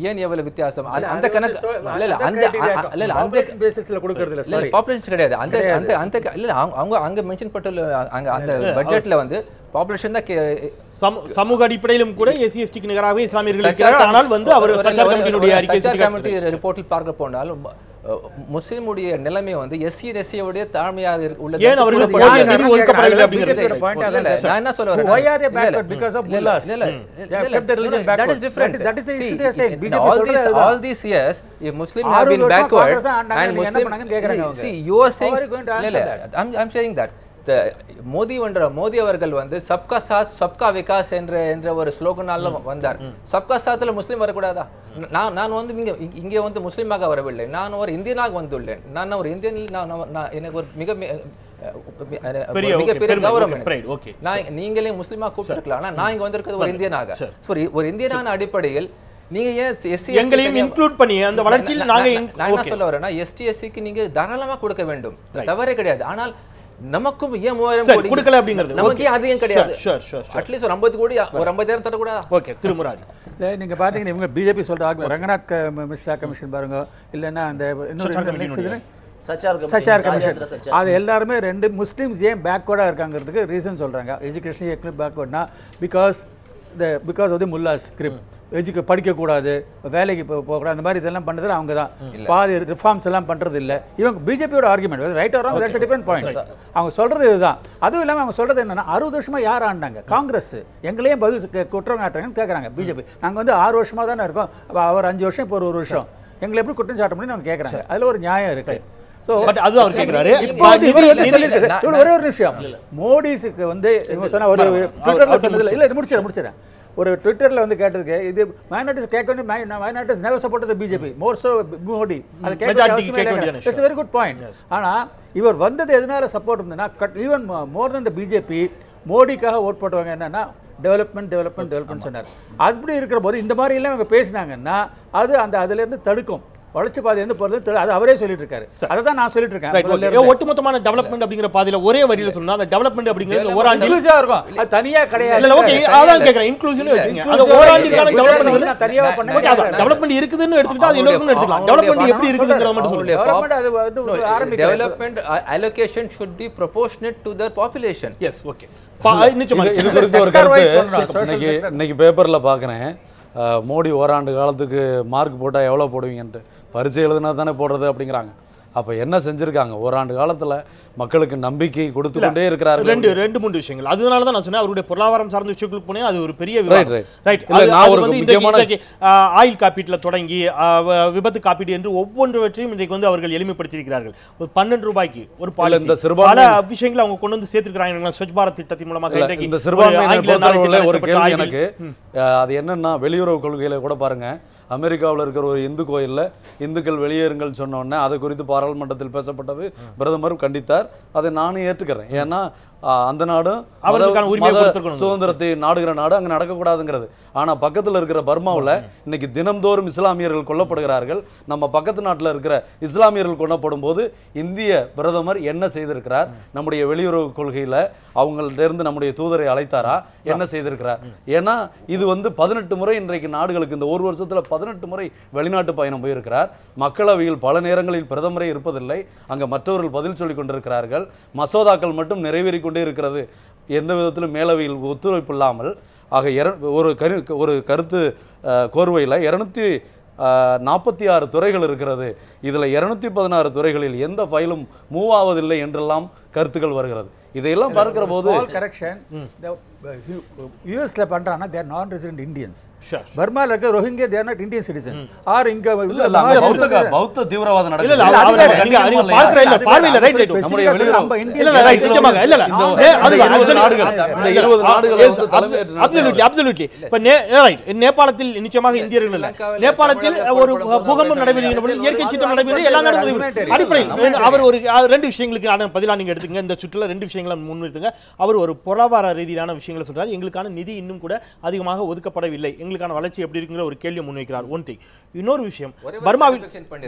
[SPEAKER 2] ஏன் எவ்வளவு வித்தியாசம்? அந்த கணக்கு பாப்புலேஷன் கிடையாது. அவங்க அங்க மென்ஷன் பட்டுள்ள அந்த பட்ஜெட்ல வந்து பாப்புலேஷன் தான்
[SPEAKER 1] சமூக அடிப்படையிலும் கூட எஸ்சி எஸ்டிக்கு நிகராக இஸ்லாமியர்கள் இருக்கிறார்கள். ஆனால் வந்து அவர் சச்சார் கமிட்டியினுடைய அறிக்கை
[SPEAKER 2] ரிப்போர்ட்டில் பார்க்க போனால் முஸ்லிமுடைய நிலைமை வந்து எஸ்சி எஸ்சியோடைய தாழ்மையாக உள்ளது.
[SPEAKER 1] ஏன் அவர்கள் நிதி ஒதுக்கப்படவில்லை அப்படிங்கிறது
[SPEAKER 2] நான் என்ன சொல்ல வரேன்?
[SPEAKER 4] Why are they backward? Because of mullahs.
[SPEAKER 2] That is different. That is the issue they are saying. All these years, if Muslim have been backward and Muslim, see, you are saying, I'm saying that Modi அவர்கள் வந்து சப்கா சாத் சப்கா விகாஸ் என்ற ஒரு ஸ்லோகனால வந்தார். சப்கா சாத்ல முஸ்லீம் வரக்கூடாதா? நான் வந்து இங்கே வந்து முஸ்லீமாக வரவில்லை, நான் ஒரு இந்தியனாக வந்துள்ளேன். நான் ஒரு இந்தியனில் எனக்கு ஒரு மிகப்பெரிய கௌரவம். நீங்களே முஸ்லீமாக கூப்பிட்டுருக்கலாம், ஆனா நான் இங்க வந்திருக்கிறது ஒரு இந்தியனாக. ஒரு இந்தியனான அடிப்படையில் நீங்க ஏன் எஸ்சி
[SPEAKER 1] எங்களையும் இன்க்ளூட் பண்ணி அந்த வளர்ச்சியில் நான்
[SPEAKER 2] என்ன சொல்ல வரேன்னா, எஸ்டி எஸ்சிக்கு நீங்க தாராளமா கொடுக்க வேண்டும், தவறே கிடையாது. ஆனால் நமக்கும் ஏன் 3000 கோடி
[SPEAKER 1] கொடுக்கல அப்படிங்கிறது
[SPEAKER 2] நமக்கு அதிகம் கிடையாது. அட்லீஸ்ட் ஒரு 50 கோடி ஒரு 50,000 தர கூட.
[SPEAKER 1] ஓகே, திருமுராரி
[SPEAKER 4] நீங்க பாத்தீங்கன்னா இவங்க பிஜேபி சொல்ற ரங்கநாத் மிஸ்ரா கமிஷன் பாருங்க, இல்லைன்னா அந்த சச்சார் கமிஷன், அது எல்லாருமே ரெண்டு முஸ்லிம்ஸ் ஏன் பேக்வர்டா இருக்காங்கிறதுக்கு ரீசன் சொல்றாங்க. எஜுகேஷன் பேக்வர்ட்னா because of the mullahs script. படிக்கக்கூடாது, வேலைக்கு போகக்கூடாது, அந்த மாதிரி இதெல்லாம் பண்ணுறது அவங்க தான். பாதி ரிஃபார்ம்ஸ் எல்லாம் பண்ணுறது இல்லை. இவங்க பிஜேபியோட argument right or wrong, that's a different point. அவங்க சொல்கிறது இதுதான். அதுவும் இல்லாமல் அவங்க சொல்கிறது என்னன்னா, 60 வருஷமாக யார் ஆண்டாங்க? காங்கிரஸ். எங்களையும் பதில் குற்றம் காட்டுறாங்கன்னு கேட்குறாங்க பிஜேபி. நாங்கள் வந்து 6 வருஷமாக தானே இருக்கோம், அவர் 5 வருஷம் இப்போ ஒரு வருஷம், எங்களை எப்படி குற்றம் சாட்ட முடியும் அவங்க கேட்குறாங்க. அதில் ஒரு நியாயம் இருக்கு.
[SPEAKER 1] அது அவர் கேக்குறாரு.
[SPEAKER 4] ஒரே ஒரு விஷயம், மோடிஸுக்கு வந்து இவங்க சொன்ன ஒரு ட்விட்டர்ல சொன்னதுல இல்ல முடிச்சிடறேன். ஒரு ட்விட்டர்ல வந்து கேட்டிருக்கு, இது மைனாரிட்டிஸ் கேட்கணும், minorities never support the BJP more so Modi. அது கேட்கணும். It's very good point. ஆனா இவர் வந்தது எதனால சப்போர்ட் இருந்ததுன்னா, even more then the BJP மோடிக்காக ஓட் போட்டவங்க என்னன்னா டெவலப்மெண்ட் சொன்னார். அப்படி இருக்கிற போது இந்த மாதிரி எல்லாம் இவங்க பேசினாங்கன்னா அது அதுல இருந்து தடுக்கும். வளர்ச்சி பாதை வந்து போறது அது அவரே சொல்லிட்டு இருக்காரு. அதான் நான் சொல்லிட்டு இருக்கேன்.
[SPEAKER 1] ஒட்டுமொத்தமான டெவலப்மெண்ட் அப்படிங்கிற பாதையில ஒரே வரியில சொன்னா அந்த டெவலப்மெண்ட் அப்படிங்கிறது ஓராண்டு
[SPEAKER 4] இன்க்ளூசிவா இருக்கும். அது தனியா கிடையாது.
[SPEAKER 1] இல்ல ஓகே, அதான் கேக்குறேன். இன்க்ளூசிவ் வெச்சீங்க. அது ஓராண்டுக்கான டெவலப்மெண்ட் தனியா பண்ண. ஓகே, அதான் டெவலப்மெண்ட் இருக்குதுன்னு எடுத்துக்கிட்டா அது இன்னொரு எடுத்துக்கலாம். டெவலப்மெண்ட் எப்படி இருக்குதுங்கறத மட்டும் சொல்லுங்க.
[SPEAKER 4] டெவலப்மெண்ட் அது வந்து ஆரம்பிக்க.
[SPEAKER 2] Development allocation should be proportionate to their population.
[SPEAKER 1] Yes, okay. நிச்சயமா
[SPEAKER 3] இது குறித்து ஒரு கருத்து இன்னைக்கு பேப்பர்ல பாக்குறேன். மோடி ஓராண்டு காலத்துக்கு மார்க் போட்டால் எவ்வளோ போடுவீங்கன்ட்டு பரிசு எழுதுனா தானே போடுறது அப்படிங்கிறாங்க. அப்போ என்ன செஞ்சுருக்காங்க? ஓராண்டு காலத்தில் மக்களுக்கு நம்பிக்கை கொடுத்து கொண்டே இருக்கிறார்கள்.
[SPEAKER 1] ரெண்டு மூணு விஷயங்கள். அதனால தான் நான் சொன்னேன், அவருடைய பொருளாதாரம் சார்ந்த விஷயங்களுக்கு போனேன். அது ஒரு பெரிய
[SPEAKER 3] ரைட்.
[SPEAKER 1] ஆயில் காப்பீட்டில் தொடங்கி விபத்து காப்பீடு என்று ஒவ்வொன்றவற்றையும் இன்றைக்கு வந்து அவர்கள் எளிமைப்படுத்தியிருக்கிறார்கள். ஒரு 12 ரூபாய்க்கு ஒரு பாலிசி, பல விஷயங்களை அவங்க கொண்டு வந்து சேர்த்திருக்கிறாங்க. ஸ்வச் பாரத் திட்டத்தின் மூலமாக
[SPEAKER 3] இந்த சிறுபான்மையினர் ஒரு கேள்வி எனக்கு. அது என்னன்னா, வெளியுறவு கொள்கையில கூட பாருங்க, அமெரிக்காவில் இருக்கிற ஒரு இந்து கோயிலில் இந்துக்கள் வெளியேறுங்கள் சொன்னோடனே அது குறித்து பாராளுமன்றத்தில் பேசப்பட்டது. பிரதமரும் கண்டித்தார். அதை நானும் ஏற்றுக்கிறேன். ஏன்னா அந்த நாடும்
[SPEAKER 1] அவர்களுக்கான உரிமையை கொடுத்திருக்கணும்.
[SPEAKER 3] சுதந்திரத்தை நாடுகிற நாடு அங்கே நடக்கக்கூடாதுங்கிறது. ஆனால் பக்கத்தில் இருக்கிற பர்மாவில் இன்னைக்கு தினம்தோறும் இஸ்லாமியர்கள் கொல்லப்படுகிறார்கள். நம்ம பக்கத்து நாட்டில் இருக்கிற இஸ்லாமியர்கள் கொல்லப்படும் போது இந்திய பிரதமர் என்ன செய்திருக்கிறார்? நம்முடைய வெளியுறவு கொள்கையில் அவங்கள்ட்ட நம்முடைய தூதரை அழைத்தாரா? என்ன செய்திருக்கிறார்? ஏன்னா இது 18 முறை இன்றைக்கு நாடுகளுக்கு இந்த ஒரு வருஷத்தில் 18 முறை வெளிநாட்டு பயணம் போயிருக்கிறார். மக்களவையில் பல நேரங்களில் பிரதமரே இருப்பதில்லை. அங்கே மற்றவர்கள் பதில் சொல்லிக் கொண்டிருக்கிறார்கள். மசோதாக்கள் மட்டும் நிறைவேறி கொண்டே இருக்கிறது. எந்த விதத்திலும் மேலவையில் ஒத்துழைப்பு இல்லாமல். ஆக ஒரு கருத்து கோர்வையில் 246 துறைகள் இருக்கிறது. இதில் 216 துறைகளில் எந்த ஃபைலும் மூவ் ஆவதில்லை என்றெல்லாம் கருத்துக்கள் வருகிறது. இதையெல்லாம் பார்க்கிற போது
[SPEAKER 4] கரெக்ஷன் யூஎஸ்ல பண்றாங்கன்னா they are non resident Indians. பர்மால இருக்க Rohingya they are not Indian citizens. Or இங்க
[SPEAKER 3] பௌத்த தீவிரவாதம்
[SPEAKER 1] இல்ல இல்ல நீங்க பார்க்கற இல்ல பார்வையில ரைட் ரைட்
[SPEAKER 3] நம்முடைய
[SPEAKER 4] நம்ம
[SPEAKER 1] இல்ல இல்ல ரைட் நிச்சயமாக இல்ல இல்ல
[SPEAKER 3] அது 20 நாடுகள் இந்த 20 நாடுகள்
[SPEAKER 1] அப்சல்யூட்லி இப்ப ரைட் நேபாளத்தில் நிச்சயமாக இந்தியர்கள் இல்ல. நேபாளத்தில் ஒரு பூகம்பம் நடைபெறுகிற பொழுது இயற்கை சீற்றம் நடைபெறுகிறது. எல்லா நாடுகளும் அடிப்படையில் அவர் ஒரு 2 விஷயங்களுக்கு பதிலா நீங்க எடுத்துங்க. இந்த சுற்றுல 2 விஷயங்களை முன்னிறுத்துங்க. அவர் ஒரு பொருளாதார ரீதியான விஷயங்களை சொல்றாரு. எங்களுக்கான நிதி இன்னும் கூட அதிகமாக ஒதுக்கப்படவில்லை, எங்களுக்கான வளர்ச்சி எப்படி இருக்குங்கிற ஒரு கேள்வியை முன்வைக்கிறார். One thing. இன்னொரு விஷயம் பர்மாவில்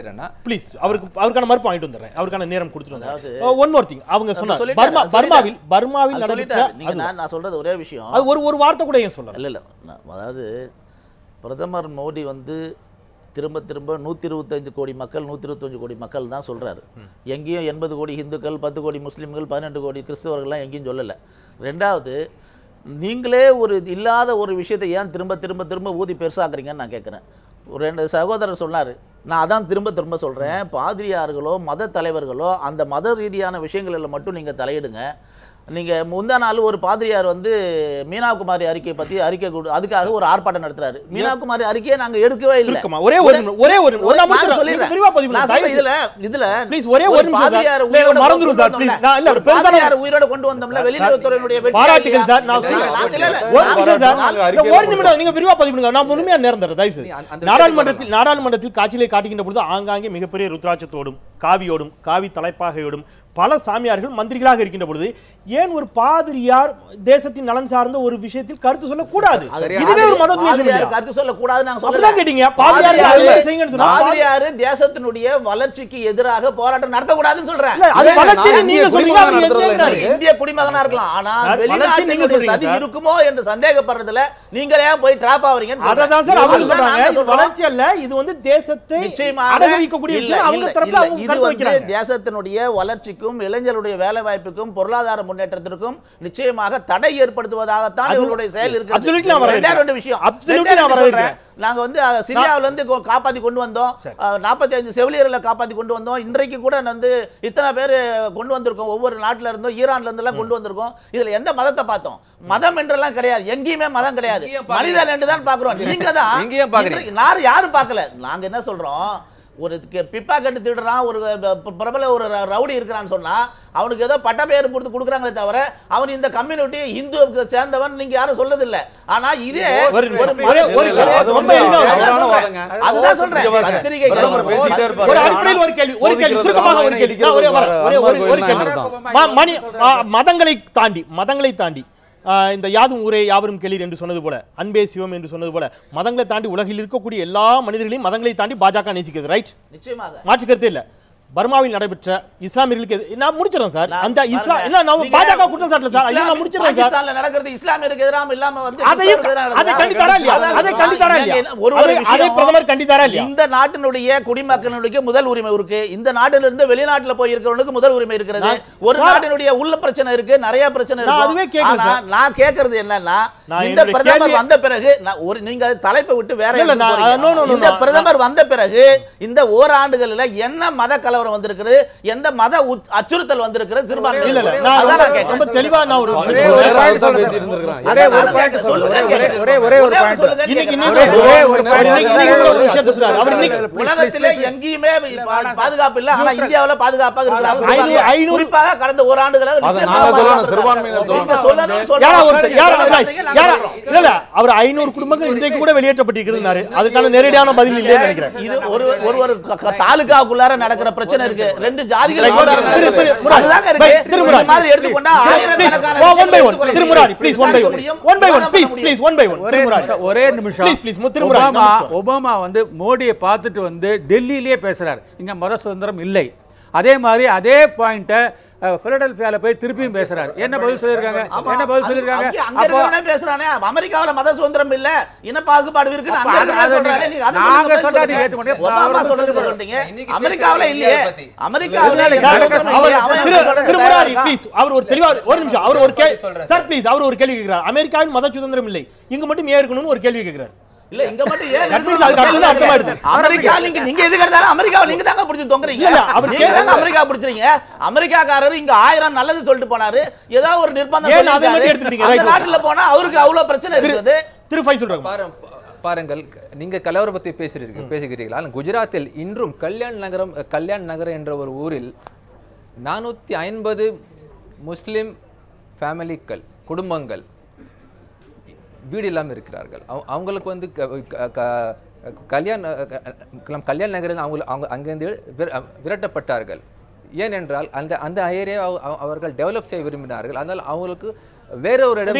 [SPEAKER 1] ப்ளீஸ் அவருக்கான மறுப்பு வாங்கிட்டு வந்துடுறேன். அவருக்கான நேரம் கொடுத்துட்டு வந்தேன். One more thing. அவங்க சொன்னாங்க பர்மாவில் நடைபெற்ற
[SPEAKER 5] நான் சொல்றது ஒரே விஷயம்.
[SPEAKER 1] அது ஒரு வார்த்தை கூட ஏன் சொல்லல?
[SPEAKER 5] இல்ல அதாவது பிரதமர் மோடி திரும்ப 125 கோடி மக்கள் 125 கோடி மக்கள் தான் சொல்றாரு. எங்கேயும் 80 கோடி இந்துக்கள், 10 கோடி முஸ்லீம்கள், 18 கோடி கிறிஸ்தவர்கள்லாம் எங்கேயும் சொல்லலை. ரெண்டாவது, நீங்களே ஒரு இல்லாத ஒரு விஷயத்தை ஏன் திரும்ப ஊதி பெருசாக்குறீங்கன்னு நான் கேட்குறேன். ஒரு 2 சகோதரர் சொன்னார், நான் அதான் திரும்ப சொல்கிறேன். பாதிரியார்களோ மத தலைவர்களோ அந்த மத ரீதியான விஷயங்களில் மட்டும் நீங்கள் தலையிடுங்க. நீங்கள் முந்தா நாள் ஒரு பாதிரியார் மீனாகுமாரி அறிக்கையை பற்றி அதுக்காக ஒரு ஆர்ப்பாட்டம் நடத்துறாரு. மீனாகுமாரி அறிக்கையை நாங்கள் எடுக்கவே இல்லை. உயிரோட கொண்டு வந்தோம்ல வெளியுறவுத்துறையினுடைய
[SPEAKER 1] நாடாளுமன்றத்தில் காட்சியை காட்டுகின்ற பொழுது ஆங்காங்கே மிகப்பெரிய ருத்ராட்சத்தோடும் காவியோடும் காவி தலைப்பாகையோடும் பல சாமியார்கள் மந்திரிகளாக இருக்கின்ற பொழுது ஏன் ஒரு பாதிரியார் தேசத்தின் நலன் சார்ந்த ஒரு விஷயத்தில் கருத்து சொல்லக்கூடாது? இதுவே ஒரு மத
[SPEAKER 5] கருத்து சொல்லக்கூடாது நாங்க சொல்லல
[SPEAKER 1] கேட்டீங்க.
[SPEAKER 5] பாதிரியார் தேசத்தினுடைய வளர்ச்சிக்கு எதிராக போராட்டம் நடத்தக்கூடாதுன்னு சொல்றேன். இந்திய குடிமகனா இருக்கலாம், ஆனா வெளிநாட்டினுடைய சதி இருக்குமோ என்று சந்தேகப்படுறதுல நீங்க ஏன் போய் டிராப் ஆவறீங்கன்னு
[SPEAKER 1] அதான் சார் அவங்க சொல்றாங்க. வளர்ச்சி அல்ல, இது தேசத்தை
[SPEAKER 5] நிச்சயமாக
[SPEAKER 1] விஷயம். அவங்க தரப்புல அவங்க கருத்து வைக்கிறாங்க.
[SPEAKER 5] தேசத்தினுடைய வளர்ச்சிக்கும் இளைஞருடைய வேலை வாய்ப்புக்கும் பொருளாதார முன்னேற்றத்திற்கும் நிச்சயமாக தடை ஏற்படுத்துவதாகத்தான் இவருடைய செயல் இருக்கிறது. விஷயம் நாங்க சிரியாவில இருந்து காப்பாத்தி கொண்டு வந்தோம், 45 செவிலியர்களை காப்பாத்தி கொண்டு வந்தோம். இன்றைக்கு கூட இத்தனை பேர் கொண்டு வந்திருக்கோம். ஒவ்வொரு நாட்டில இருந்தும் ஈரான்ல இருந்து எல்லாம் கொண்டு வந்திருக்கோம். இதுல எந்த மதத்தை பார்த்தோம்? மதம் என்றெல்லாம் கிடையாது, எங்கேயுமே மதம் கிடையாது, மனிதன் என்று தான் பாக்குறோம். நீங்க தான் யாரும் பார்க்கல. நாங்க என்ன சொல்றோம், ஒரு பிப்பா கட்டு திடுறான், ஒரு பிரபல ஒரு ரவுடி இருக்கிறான்னு சொன்னா அவனுக்கு ஏதோ பட்ட பெயர் கொடுக்குறாங்களே தவிர அவன் இந்த கம்யூனிட்டி இந்துவுக்கு சேர்ந்தவன் நீங்க யாரும் சொல்லதில்லை. ஆனா இதே அதுதான் சொல்றேன்.
[SPEAKER 1] மதங்களை தாண்டி இந்த யாதும் ஊரே யாவரும் கேளீர் என்று சொன்னது போல, அன்பே சிவம் என்று சொன்னது போல, மதங்களை தாண்டி உலகில் இருக்கக்கூடிய எல்லா மனிதர்களையும் மதங்களை தாண்டி பாஜக நேசிக்கிறது. ரைட்,
[SPEAKER 5] நிச்சயமாக
[SPEAKER 1] மாற்று கருத்து இல்ல. பர்மாவில் நடைபெற்ற இஸ்லாமியர்களுக்கு நான் முடிச்சிடறேன் சார். அந்த இஸ்லாம் என்ன நான் பாஜக குற்றம் சாட்டல சார். ஐயா நான் முடிச்சிடறேன் சார்.
[SPEAKER 5] பாகிஸ்தான்ல நடக்கிறது இஸ்லாமியருக்கு எதிராக இல்லாம
[SPEAKER 1] அதை கண்டித்தாரா இல்லையா? அதை பிரதமர் கண்டித்தாரா இல்லையா?
[SPEAKER 5] இந்த நாட்டினுடைய குடிமக்களுக்கு முதல் உரிமை இருக்கு. இந்த நாட்டில இருந்து வெளிநாட்டுல போய் இருக்கிறவங்களுக்கு முதல் உரிமை இருக்கிறது. ஒரு நாட்டினுடைய உள்ள பிரச்சனை இருக்கு, நிறைய பிரச்சனை இருக்கு.
[SPEAKER 1] அதுவே கேக்குறேன்.
[SPEAKER 5] நான் கேக்குறது என்னன்னா, இந்த பிரதமர் வந்த பிறகு நீங்க தலைப்பை விட்டு வேற இந்த பிரதமர் வந்த பிறகு இந்த ஓராண்டுகளில் என்ன மத கலவரம் வந்திருக்கிறது, எந்த மத அச்சுறுத்தல் வந்திருக்கிறது சிறுபான்மையினர்?
[SPEAKER 1] ரொம்ப தெளிவா நான் ஒரு
[SPEAKER 5] உலகத்திலே எங்கேயுமே பாதுகாப்பு இல்ல, ஆனா இந்தியாவுல பாதுகாப்பாக இருக்கிறாங்க. குறிப்பாக கடந்த ஓராண்டுகளாக
[SPEAKER 1] அவர் 500 குடும்பங்கள் இன்றைக்கு கூட வெளியேற்றப்பட்டிருக்கிறது. அதுக்கான நேரடியான பதில் இல்லைன்னு நினைக்கிறேன்.
[SPEAKER 5] இது ஒரு தாலுகாவுக்குள்ளார நடக்கிற பிரச்சனை இருக்கு. ரெண்டு ஜாதிகள் அதுதாங்க இருக்கு. இந்த மாதிரி எடுத்துக்கொண்டா ஆயிரக்கணக்கான
[SPEAKER 4] ஒரே நிமிஷம். ஒபாமா வந்து மோடியை பார்த்துட்டு வந்து டெல்லியிலேயே பேசுறாரு, இங்க மத சுதந்திரம் இல்லை. அதே மாதிரி அதே பாயிண்ட்டை பிலடெல்பியால போய் திருப்பியும் பேசுறாரு. என்ன பதில் சொல்லிருக்காங்க? என்ன பதில் சொல்லிருக்காங்க?
[SPEAKER 5] அங்க இருக்கவனே பேசுறானே அமெரிக்காவுல மத சுதந்திரம் இல்ல, இன பாகுபாடு இருக்குன்னு அங்க இருக்கவனே சொல்றானே. நீங்க அத
[SPEAKER 4] நாங்க சொல்றா நீங்க ஏத்துக்க
[SPEAKER 5] ஒபாமா சொல்றது சொல்றீங்க. அமெரிக்காவுல இல்லையே. அமெரிக்காவுல
[SPEAKER 1] திருமுராரி ப்ளீஸ் அவர் ஒரு தெளிவா ஒரு நிமிஷம் அவர் ஒரு சார் ப்ளீஸ் அவர் ஒரு கேள்வி கேக்குறார். அமெரிக்காவின் மத சுதந்திரம் இல்லை, இங்க மட்டும் ஏன் இருக்கணும்னு ஒரு கேள்வி கேக்குறார்.
[SPEAKER 5] இல்ல இங்க மட்டும் ஏன் அமெரிக்கா நீங்க எதுக்கு எடுத்தாலும் அமெரிக்காவை நீங்க தாங்க பிடிச்சி தொங்குறீங்க. நீங்க தாங்க அமெரிக்கா பிடிச்சிருங்க. அமெரிக்காக்காரர் இங்க 1000 நல்லது சொல்லிட்டு போனாரு, ஏதாவது ஒரு நிர்பந்தம் அந்த நாட்டுல போனா அவருக்கு அவ்வளவு பிரச்சனை இருக்குது.
[SPEAKER 1] திருப்பி சொல்றாங்க
[SPEAKER 2] பாருங்கள், நீங்க கலவரம் பத்தி பேசுகிறீர்கள். ஆனால் குஜராத்தில் இன்றும் கல்யாண் நகரம் என்ற ஒரு ஊரில் 450 முஸ்லிம் ஃபேமிலிகள் குடும்பங்கள் வீடு இல்லாமல் இருக்கிறார்கள். அவங்களுக்கு வந்து கல்யாண் நகரில் அவங்க அங்கிருந்து விரட்டப்பட்டார்கள். ஏனென்றால் அந்த ஏரியா அவர்கள் டெவலப் செய்ய விரும்பினார்கள். அதனால் அவங்களுக்கு வேற ஒரு இடம்.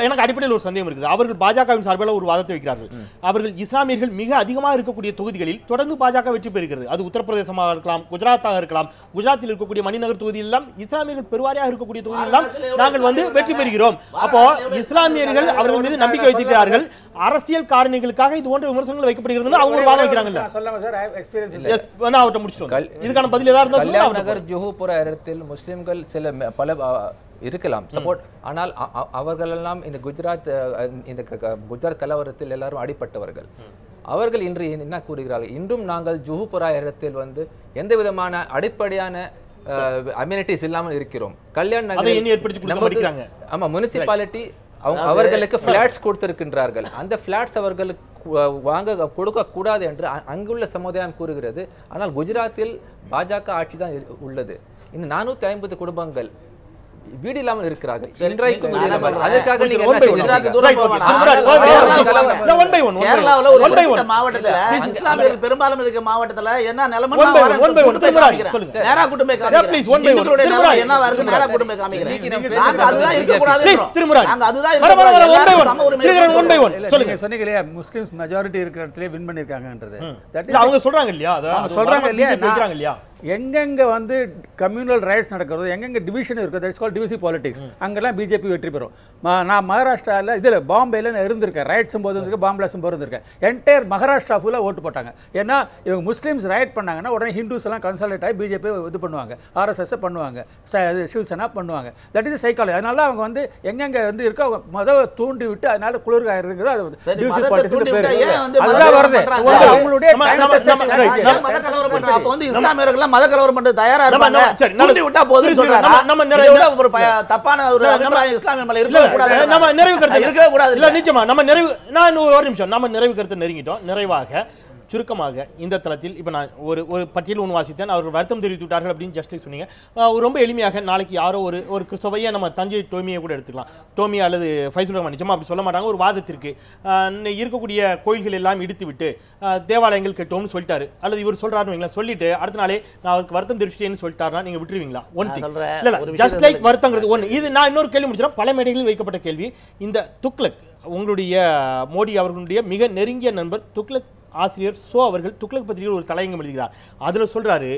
[SPEAKER 1] எனக்கு அடிப்படையில் ஒரு சந்தேகம் இருக்குது. அவர்கள் பாஜகவின் சார்பில் ஒரு வாதத்தை வைக்கிறார்கள். அவர்கள் இஸ்லாமியர்கள் மிக அதிகமாக இருக்கக்கூடிய தொகுதிகளில் தொடர்ந்து பாஜக வெற்றி பெறுகிறது. அது உத்தரப்பிரதேசமாக இருக்கலாம், குஜராத்தாக இருக்கலாம். குஜராத்தில் இருக்கக்கூடிய மணிநகர் தொகுதியில் எல்லாம் இஸ்லாமியர்கள் பெருவாரியாக இருக்கக்கூடிய தொகுதியில் எல்லாம் நாங்கள் வந்து வெற்றி பெறுகிறோம். அப்போ இஸ்லாமியர்கள் அவர்கள் மீது நம்பிக்கை வைத்திருக்கிறார்கள். அரசியல் காரணிகளுக்காக இது போன்ற விமர்சனங்கள் வைக்கப்படுகிறது அவங்க வாதம் வைக்கிறாங்க. இதுக்கான பதில் ஏதாவது இருந்தால்
[SPEAKER 2] கல்யாண் நகர் ஜோஹ்பூர் இடத்தில் முஸ்லிம்கள் சில பல இருக்கலாம் சப்போர்ட். ஆனால் அவர்கள் எல்லாம் இந்த குஜராத் கலவரத்தில் எல்லாரும் அடிப்பட்டவர்கள். அவர்கள் இன்று என்ன கூறுகிறார்கள்? இன்றும் நாங்கள் ஜோஹ்பூர் இடத்தில் வந்து எந்த விதமான அடிப்படையான அம்யூனிட்டிஸ் இல்லாமல் இருக்கிறோம். கல்யாண் நகர் ஆமா முனிசிபாலிட்டி அவர்களுக்கு பிளாட்ஸ் கொடுத்திருக்கின்றார்கள். அந்த பிளாட்ஸ் அவர்களுக்கு கொடுக்க கூடாது என்று அங்குள்ள சமுதாயம் கூறுகிறது. ஆனால் குஜராத்தில் பாஜக ஆட்சி தான் உள்ளது. இந்த 450 குடும்பங்கள் வீடு இல்லாமல் இருக்கிறார்கள். அதுக்காக நீங்க
[SPEAKER 5] கேரளாவுல ஒரு மாவட்டத்துல இஸ்லாமியர்கள் பெரும்பாலும் இருக்க மாவட்டத்துல என்ன நிலைமை நேரா குடும்பம் காமிக்கிறேன். என்ன இருக்கு நேரா குடும்பம் காமிக்கிறேன். அதுதான் இருக்கக்கூடாது.
[SPEAKER 4] சொன்னீங்களே முஸ்லிம்ஸ் மெஜாரிட்டி இருக்கிற இடத்துல வின் பண்ணிருக்காங்கன்றது
[SPEAKER 1] அவங்க சொல்றாங்க இல்லையா?
[SPEAKER 4] சொல்றாங்க இல்லையா? எங்கெங்க வந்து கம்யூனல் ரைட்ஸ் நடக்கிறதோ, எங்கெங்க டிவிஷன் இருக்குது, தட்ஸ் கால்ட் டிவிசிவ் பாலிடிக்ஸ், அங்கெல்லாம் பிஜேபி வெற்றி பெறும். நான் மகாராஷ்டிராவில் இதில் பாம்பேல நான் இருந்திருக்கேன். ரைட்ஸும் போது இருந்திருக்கேன், பாம்பிளாஸும் போது இருந்திருக்கேன். என்டையர் மகாராஷ்டிரா ஃபுல்லாக ஓட்டு போட்டாங்க. ஏன்னா இவங்க முஸ்லீம்ஸ் ரைட் பண்ணாங்கன்னா உடனே ஹிந்துஸ் எல்லாம் கன்சாலிடேட் ஆகி பிஜேபி இது பண்ணுவாங்க, ஆர்எஸ்எஸ் பண்ணுவாங்க, சிவசேனா பண்ணுவாங்க. That is psychology. அதனால அவங்க வந்து எங்கெங்க வந்து இருக்கோ மதவை தூண்டி விட்டு அதனால குளிர்காய இருக்கிறது. அது டிவிசிவ் பாலிடிக்ஸ் பேர் அதுதான் வருது. அவங்களுடைய
[SPEAKER 5] மத கலவரம் பண்றது தயாரா இருப்பாங்க. தூண்டி விட்டா போதும்னு சொல்றாரா? இதோட ஒரு தப்பான ஒரு அபிப்பிராயம் இஸ்லாமிய மேல இருக்க கூடாது.
[SPEAKER 1] நம்ம நிறைவு கருத்து இருக்க கூடாது. இல்ல நிச்சயமா நம்ம நிறைவு நான் ஒரு நிமிஷம் நம்ம நிறைவு கருத்து நெருங்கிட்டோம். நிறைவாக சுருக்கமாக இந்த தளத்தில் இப்போ நான் ஒரு பட்டியல் ஒன்று வாசித்தேன். அவர்கள் வருத்தம் தெரிவித்து விட்டார்கள் அப்படின்னு ஜஸ்ட் சொன்னீங்க. ரொம்ப எளிமையாக நாளைக்கு யாரோ ஒரு கிறிஸ்தவையை நம்ம தஞ்சை டோமியை கூட எடுத்துக்கலாம். டோமியா அல்லது ஃபைசுல் ரஹ்மான் நிச்சயமாக அப்படி சொல்ல மாட்டாங்க. ஒரு வாதத்திற்கு இருக்கக்கூடிய கோயில்கள் எல்லாம் இடித்து விட்டு தேவாலயங்கள் கட்டோம்னு சொல்லிட்டாரு, அல்லது இவர் சொல்றாருன்னு வைங்களா, சொல்லிட்டு அடுத்த நாளே நான் அவருக்கு வருத்தம் தெரிவிச்சிட்டேன்னு சொல்லிட்டாருன்னா நீங்க விட்டுருவீங்களா? ஒன் திங் இல்லை, ஜஸ்ட் லைக் வருத்தங்கிறது ஒன்று. இது நான் இன்னொரு கேள்வி முடிச்சிடறேன். பல மேடைகளில் வைக்கப்பட்ட கேள்வி. இந்த துக்ளக் உங்களுடைய மோடி அவர்களுடைய மிக நெருங்கிய நண்பர் துக்ளக் ஆசிரியர் சோ அவர்கள் துக்ளக் பத்திரிகையில் ஒரு தலையங்கம் எழுதுகிறார். அதுல சொல்றாரு,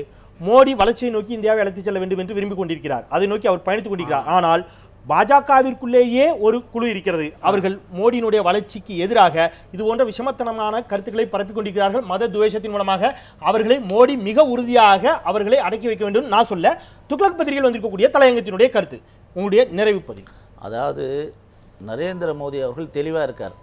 [SPEAKER 1] மோடி வளர்ச்சியை நோக்கி இந்தியாவை அழைத்துச் செல்ல வேண்டும் என்று விரும்பிக் கொண்டிருக்கிறார், அதை நோக்கி அவர் பயணித்துக் கொண்டிருக்கிறார். ஆனால் பாஜகவிற்குள்ளேயே ஒரு குழு இருக்கிறது, அவர்கள் மோடியினுடைய வளர்ச்சிக்கு எதிராக இது போன்ற விஷமத்தனமான கருத்துக்களை பரப்பிக் கொண்டிருக்கிறார்கள். மத துவேஷத்தின் மூலமாக அவர்களை மோடி மிக உறுதியாக அவர்களை அடக்கி வைக்க வேண்டும். நான் சொல்ல துக்ளக் பத்திரிகையில் வந்திருக்கக்கூடிய தலையங்கத்தினுடைய கருத்து உங்களுடைய நிறைவு பதிவு.
[SPEAKER 5] அதாவது நரேந்திர மோடி அவர்கள் தெளிவாக இருக்கார்.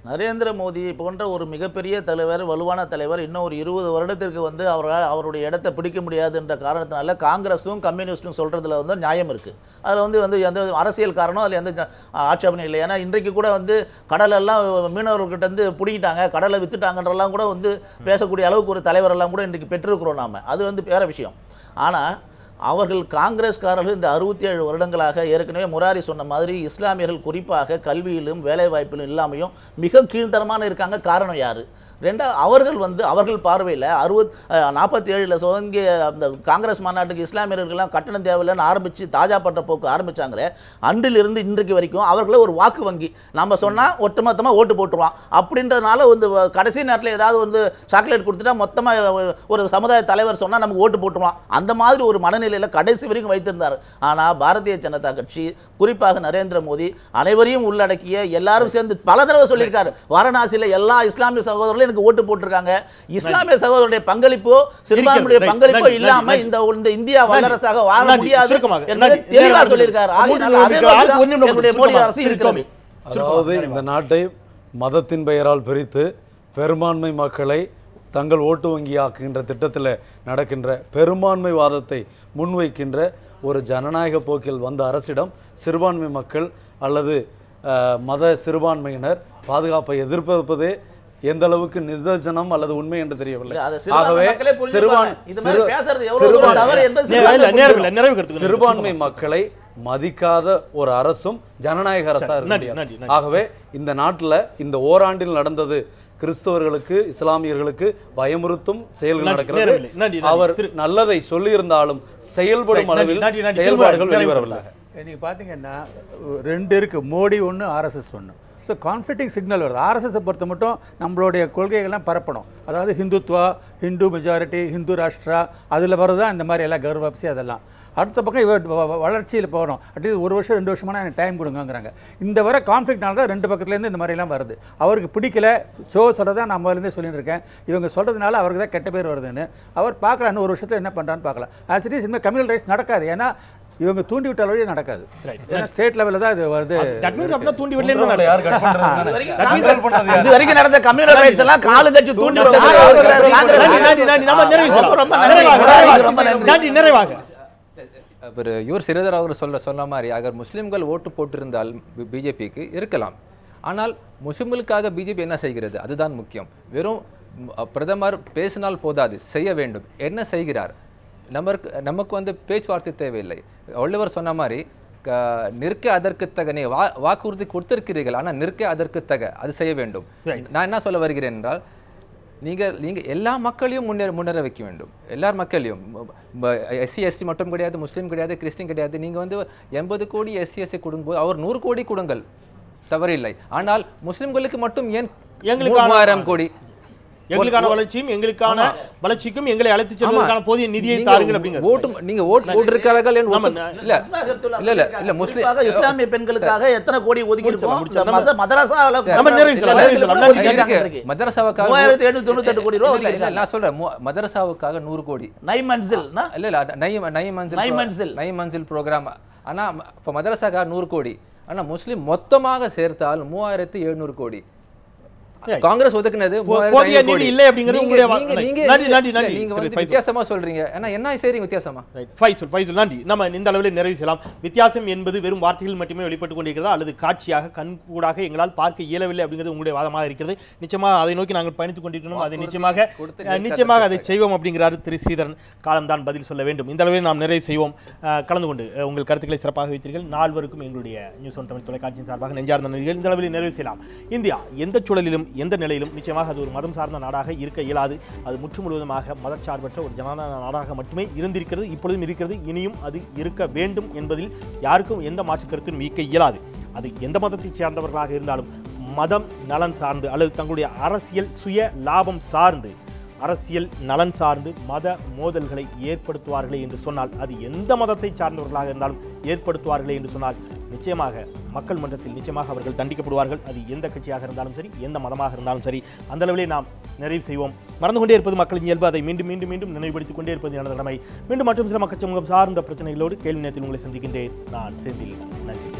[SPEAKER 5] நரேந்திர மோடி போன்ற ஒரு மிகப்பெரிய தலைவர், வலுவான தலைவர் இன்னும் ஒரு 20 வருடத்திற்கு வந்து அவருடைய இடத்தை பிடிக்க முடியாது என்ற காரணத்தினால காங்கிரஸும் கம்யூனிஸ்டும் சொல்கிறதுல வந்து நியாயம் இருக்குது. அதில் வந்து எந்த அரசியல் காரணம் அதில் எந்த ஆட்சேபனையும் இல்லை. ஏன்னா இன்றைக்கு கூட வந்து கடலெல்லாம் மீனவர்கள்கிட்ட வந்து பிடிக்கிட்டாங்க, கடலை விற்றுட்டாங்கன்றெல்லாம் கூட வந்து பேசக்கூடிய அளவுக்கு ஒரு தலைவரெல்லாம் கூட இன்றைக்கு பெற்றிருக்கிறோம் நாம். அது வந்து வேறு விஷயம். ஆனால் அவர்கள் காங்கிரஸ்காரர்கள் இந்த 67 வருடங்களாக ஏற்கனவே முராரி சொன்ன மாதிரி இஸ்லாமியர்கள் குறிப்பாக கல்வியிலும் வேலைவாய்ப்பிலும் இல்லாமையும் மிக கீழ்த்தரமான இருக்காங்க. காரணம் யார்? அவர்கள் அவர்கள் பார்வையில் 47 தொடங்கிய அந்த காங்கிரஸ் மாநாட்டுக்கு இஸ்லாமியர்கள்லாம் கட்டணம் தேவையில்லைன்னு ஆரம்பித்து தாஜா பட்ட போக்கு ஆரம்பித்தாங்களே, அன்றிலிருந்து இன்றைக்கு வரைக்கும் அவர்கள ஒரு வாக்கு வங்கி, நம்ம சொன்னால் ஒட்டுமொத்தமாக ஓட்டு போட்டுருவான் அப்படின்றதுனால கடைசி நேரத்தில் ஏதாவது சாக்லேட் கொடுத்துட்டா மொத்தமாக ஒரு சமுதாய தலைவர் சொன்னால் நமக்கு ஓட்டு போட்டுருவான், அந்த மாதிரி ஒரு மனநிலையில் கடைசி வரைக்கும் வைத்திருந்தார். ஆனால் பாரதிய ஜனதா கட்சி குறிப்பாக நரேந்திர மோடி அனைவரையும் உள்ளடக்கிய எல்லாரும் சேர்ந்து பல தடவை சொல்லியிருக்காரு, வாரணாசியில் எல்லா இஸ்லாமிய சகோதரர்களும் ஓட்டு போட்டிருக்காங்க. இஸ்லாமிய சகோதரருடைய பங்களிப்போ சிறுபான்மையுடைய பங்களிப்போ இல்லாம இந்த இந்தியா வல்லரசாக வாழ முடியாது என்று தெளிவாக சொல்லியிருக்காரு. மோடி அரசு இருக்கிறது.
[SPEAKER 3] அதாவது இந்த நாட்டை மதத்தின் பெயரால் பிரித்து பெரும்பான்மை மக்களை தங்கள் ஓட்டு வங்கியாக்குகின்ற திட்டத்தில் நடக்கின்ற பெரும்பான்மைவாதத்தை முன்வைக்கின்ற ஒரு ஜனநாயக போக்கில் வந்த அரசிடம் சிறுபான்மை மக்கள் அல்லது மத சிறுபான்மையினர் பாதுகாப்பை எதிர்ப்பதே எந்த அளவுக்கு நிதர்சனம் அல்லது உண்மை என்று தெரியவில்லை. ஆகவே சிறுபான்மை மக்களை மதிக்காத ஒரு அரசும் ஜனநாயக அரசா இருக்கு. ஆகவே இந்த நாட்டில் இந்த ஓராண்டில் நடந்தது கிறிஸ்தவர்களுக்கு இஸ்லாமியர்களுக்கு பயமுறுத்தும் செயல்கள் நடக்கிறது. அவர் நல்லதை சொல்லியிருந்தாலும் செயல்படும் அளவில் செயல்பாடுகள் வெளிவரவில்லை.
[SPEAKER 4] நீங்க பாத்தீங்கன்னா 2 இருக்கு, மோடி ஒன்று, RSS ஒன்று. ஸோ கான்ஃப்ளிக்டிங் சிக்னல் வருது. RSS பொறுத்த மட்டும் நம்மளுடைய கொள்கைகள்லாம் பரப்பணும், அதாவது ஹிந்துத்வா, ஹிந்து மெஜாரிட்டி, ஹிந்து ராஷ்டிரா, அதில் வருதான் இந்த மாதிரி எல்லாம் கர்வாப்சி அதெல்லாம். அடுத்த பக்கம் வளர்ச்சியில் போகணும், அட்லீஸ்ட் 1 வருஷம் 2 வருஷமான எனக்கு டைம் கொடுங்கிறாங்க. இந்த வர கான்ஃப்ளிக்ட்னால தான் 2 பக்கத்துலேருந்து இந்த மாதிரிலாம் வருது. அவருக்கு பிடிக்கல, ஷோ சொல்கிறதா நான் முதலேருந்தே சொல்லிட்டு இருக்கேன், இவங்க சொல்கிறதுனால அவருக்கு தான் கெட்ட பேர் வருதுன்னு. அவர் பார்க்கலாம் இன்னும் 1 வருஷத்தில் என்ன பண்ணுறான்னு பார்க்கலாம். ஆஸ் இட் இஸ் இனிமேல் கம்யூனல் ரைட்ஸ் நடக்காது, ஏன்னா இவங்க தூண்டி விட்ட அளவுக்கு நடக்காது. ஸ்டேட் லெவல்ல தான் இது வருது.
[SPEAKER 3] தூண்டி விடல யார் கட் பண்றது?
[SPEAKER 5] இது வரைக்கும் நடந்த கம்யூனல் ரைட்ஸ் எல்லாம் காலு தட்டி தூண்டி விட்டது.
[SPEAKER 1] நிறைவாக
[SPEAKER 2] இவர் சிறிதர் அவர் சொன்ன மாதிரி அகர் முஸ்லிம்கள் ஓட்டு போட்டிருந்தால் பிஜேபிக்கு இருக்கலாம். ஆனால் முஸ்லிம்களுக்காக பிஜேபி என்ன செய்கிறது அதுதான் முக்கியம். வெறும் பிரதமர் பேசினால் போதாது, செய்ய வேண்டும். என்ன செய்கிறார்? நமக்கு பேச்சுவார்த்தை தேவையில்லை. வள்ளுவர் சொன்ன மாதிரி நிற்க அதற்கு தக, நீ வாக்குறுதி கொடுத்திருக்கிறீர்கள், ஆனால் நிற்க அதற்கு தக, அது செய்ய வேண்டும். நான் என்ன சொல்ல வருகிறேன் என்றால், நீங்கள் எல்லா மக்களையும் முன்னேற வைக்க வேண்டும். எல்லார் மக்களையும், SC ST மட்டும் கிடையாது, முஸ்லீம் கிடையாது, கிறிஸ்டின் கிடையாது. நீங்கள் 80 கோடி SC SC கொடுக்கும்போது அவர் 100 கோடி கொடுங்கள், தவறில்லை. ஆனால் முஸ்லிம்களுக்கு மட்டும் ஏன் 3000 கோடி?
[SPEAKER 1] எங்களுக்கான வளர்ச்சியும் எங்களுக்கான வளர்ச்சிக்கும் எங்களை அழைத்து செல்வதற்கான போதிய நிதியை தாருங்கள் அப்படிங்க.
[SPEAKER 2] நீங்க ஓட்டு போட்டிருக்கார்கள் இல்ல முஸ்லிம்
[SPEAKER 5] இஸ்லாமிய பெண்களுக்காக எத்தனை கோடி ஒதுக்கி இருக்கோம்? மதரசாவுல
[SPEAKER 2] மதரசாவுக்காக
[SPEAKER 5] 3798 கோடி ரூபாய் ஒதுக்கி.
[SPEAKER 2] நான் சொல்றேன் மதரசாவுக்காக 100 கோடி.
[SPEAKER 5] நை மன்சில்
[SPEAKER 2] நை மன்சில் ப்ரோக்ராம். ஆனா இப்ப மதரசாக்காக 100 கோடி. ஆனா முஸ்லிம் மொத்தமாக சேர்த்தால் 3700 கோடி. காங்கிரஸ் ஒதுக்குனது
[SPEAKER 1] போதிய நிதி இல்லை அப்படிங்கிறது உங்களுடைய
[SPEAKER 2] வித்தியாசமா சொல்றீங்க. என்ன செய்றீங்க வித்தியாசமா?
[SPEAKER 1] ஃபைசல் நன்றி. நம்ம இந்த அளவில் நிறைவு செய்யலாம். வித்தியாசம் என்பது வெறும் வார்த்தைகள் மட்டுமே வெளிப்பட்டுக் கொண்டிருக்கிறதா அல்லது காட்சியாக கண்கூடாக எங்களால் பார்க்க இயலவில்லை அப்படிங்கிறது உங்களுடைய வாதமாக இருக்கிறது. நிச்சயமாக அதை நோக்கி நாங்கள் பயணித்துக் கொண்டிருக்கிறோம். அதை நிச்சயமாக அதை செய்வோம் அப்படிங்கிறார் திரு ஸ்ரீதரன். காலம்தான் பதில் சொல்ல வேண்டும். இந்த அளவில் நாம் நிறைவு செய்வோம். கலந்து கொண்டு உங்கள் கருத்துக்களை சிறப்பாக வைத்தீர்கள். நால்வருக்கும் எங்களுடைய நியூஸ் ஒன் தமிழ் தொலைக்காட்சியின் சார்பாக நெஞ்சார்ந்த நன்றிகள். இந்த அளவில் நிறைவு செய்யலாம். இந்தியா எந்த சூழலிலும் எந்த நிலையிலும் நிச்சயமாக அது ஒரு மதம் சார்ந்த நாடாக இருக்க இயலாது. அது முற்று முழுவதுமாக மதச்சார்பற்ற ஒரு ஜனநாயக நாடாக மட்டுமே இருந்திருக்கிறது, இப்பொழுதும் இருக்கிறது, இனியும் அது இருக்க வேண்டும் என்பதில் யாருக்கும் எந்த மாற்று கருத்தும் ஈர்க்க இயலாது. அது எந்த மதத்தைச் சேர்ந்தவர்களாக இருந்தாலும் மதம் நலன் சார்ந்து அல்லது தங்களுடைய அரசியல் சுய லாபம் சார்ந்து அரசியல் நலன் சார்ந்து மத மோதல்களை ஏற்படுத்துவார்களே என்று சொன்னால், அது எந்த மதத்தை சார்ந்தவர்களாக இருந்தாலும் ஏற்படுத்துவார்களே என்று சொன்னால் நிச்சயமாக மக்கள் மன்றத்தில் நிச்சயமாக அவர்கள் தண்டிக்கப்படுவார்கள். அது எந்த கட்சியாக இருந்தாலும் சரி, எந்த மதமாக இருந்தாலும் சரி. அந்த அளவிலே நாம் நிறைவு செய்வோம். மறந்து கொண்டே இருப்பது மக்களின் இயல்பு. அதை மீண்டும் மீண்டும் மீண்டும் நினைவுபடுத்திக் கொண்டே இருப்பது எனது கடமை. மீண்டும் மற்றும் சில மக்கள் சமூகம் சார்ந்த பிரச்சனைகளோடு கேள்வி நேரத்தில் உங்களை சந்திக்கின்றேன். நான் செந்தில். நன்றி.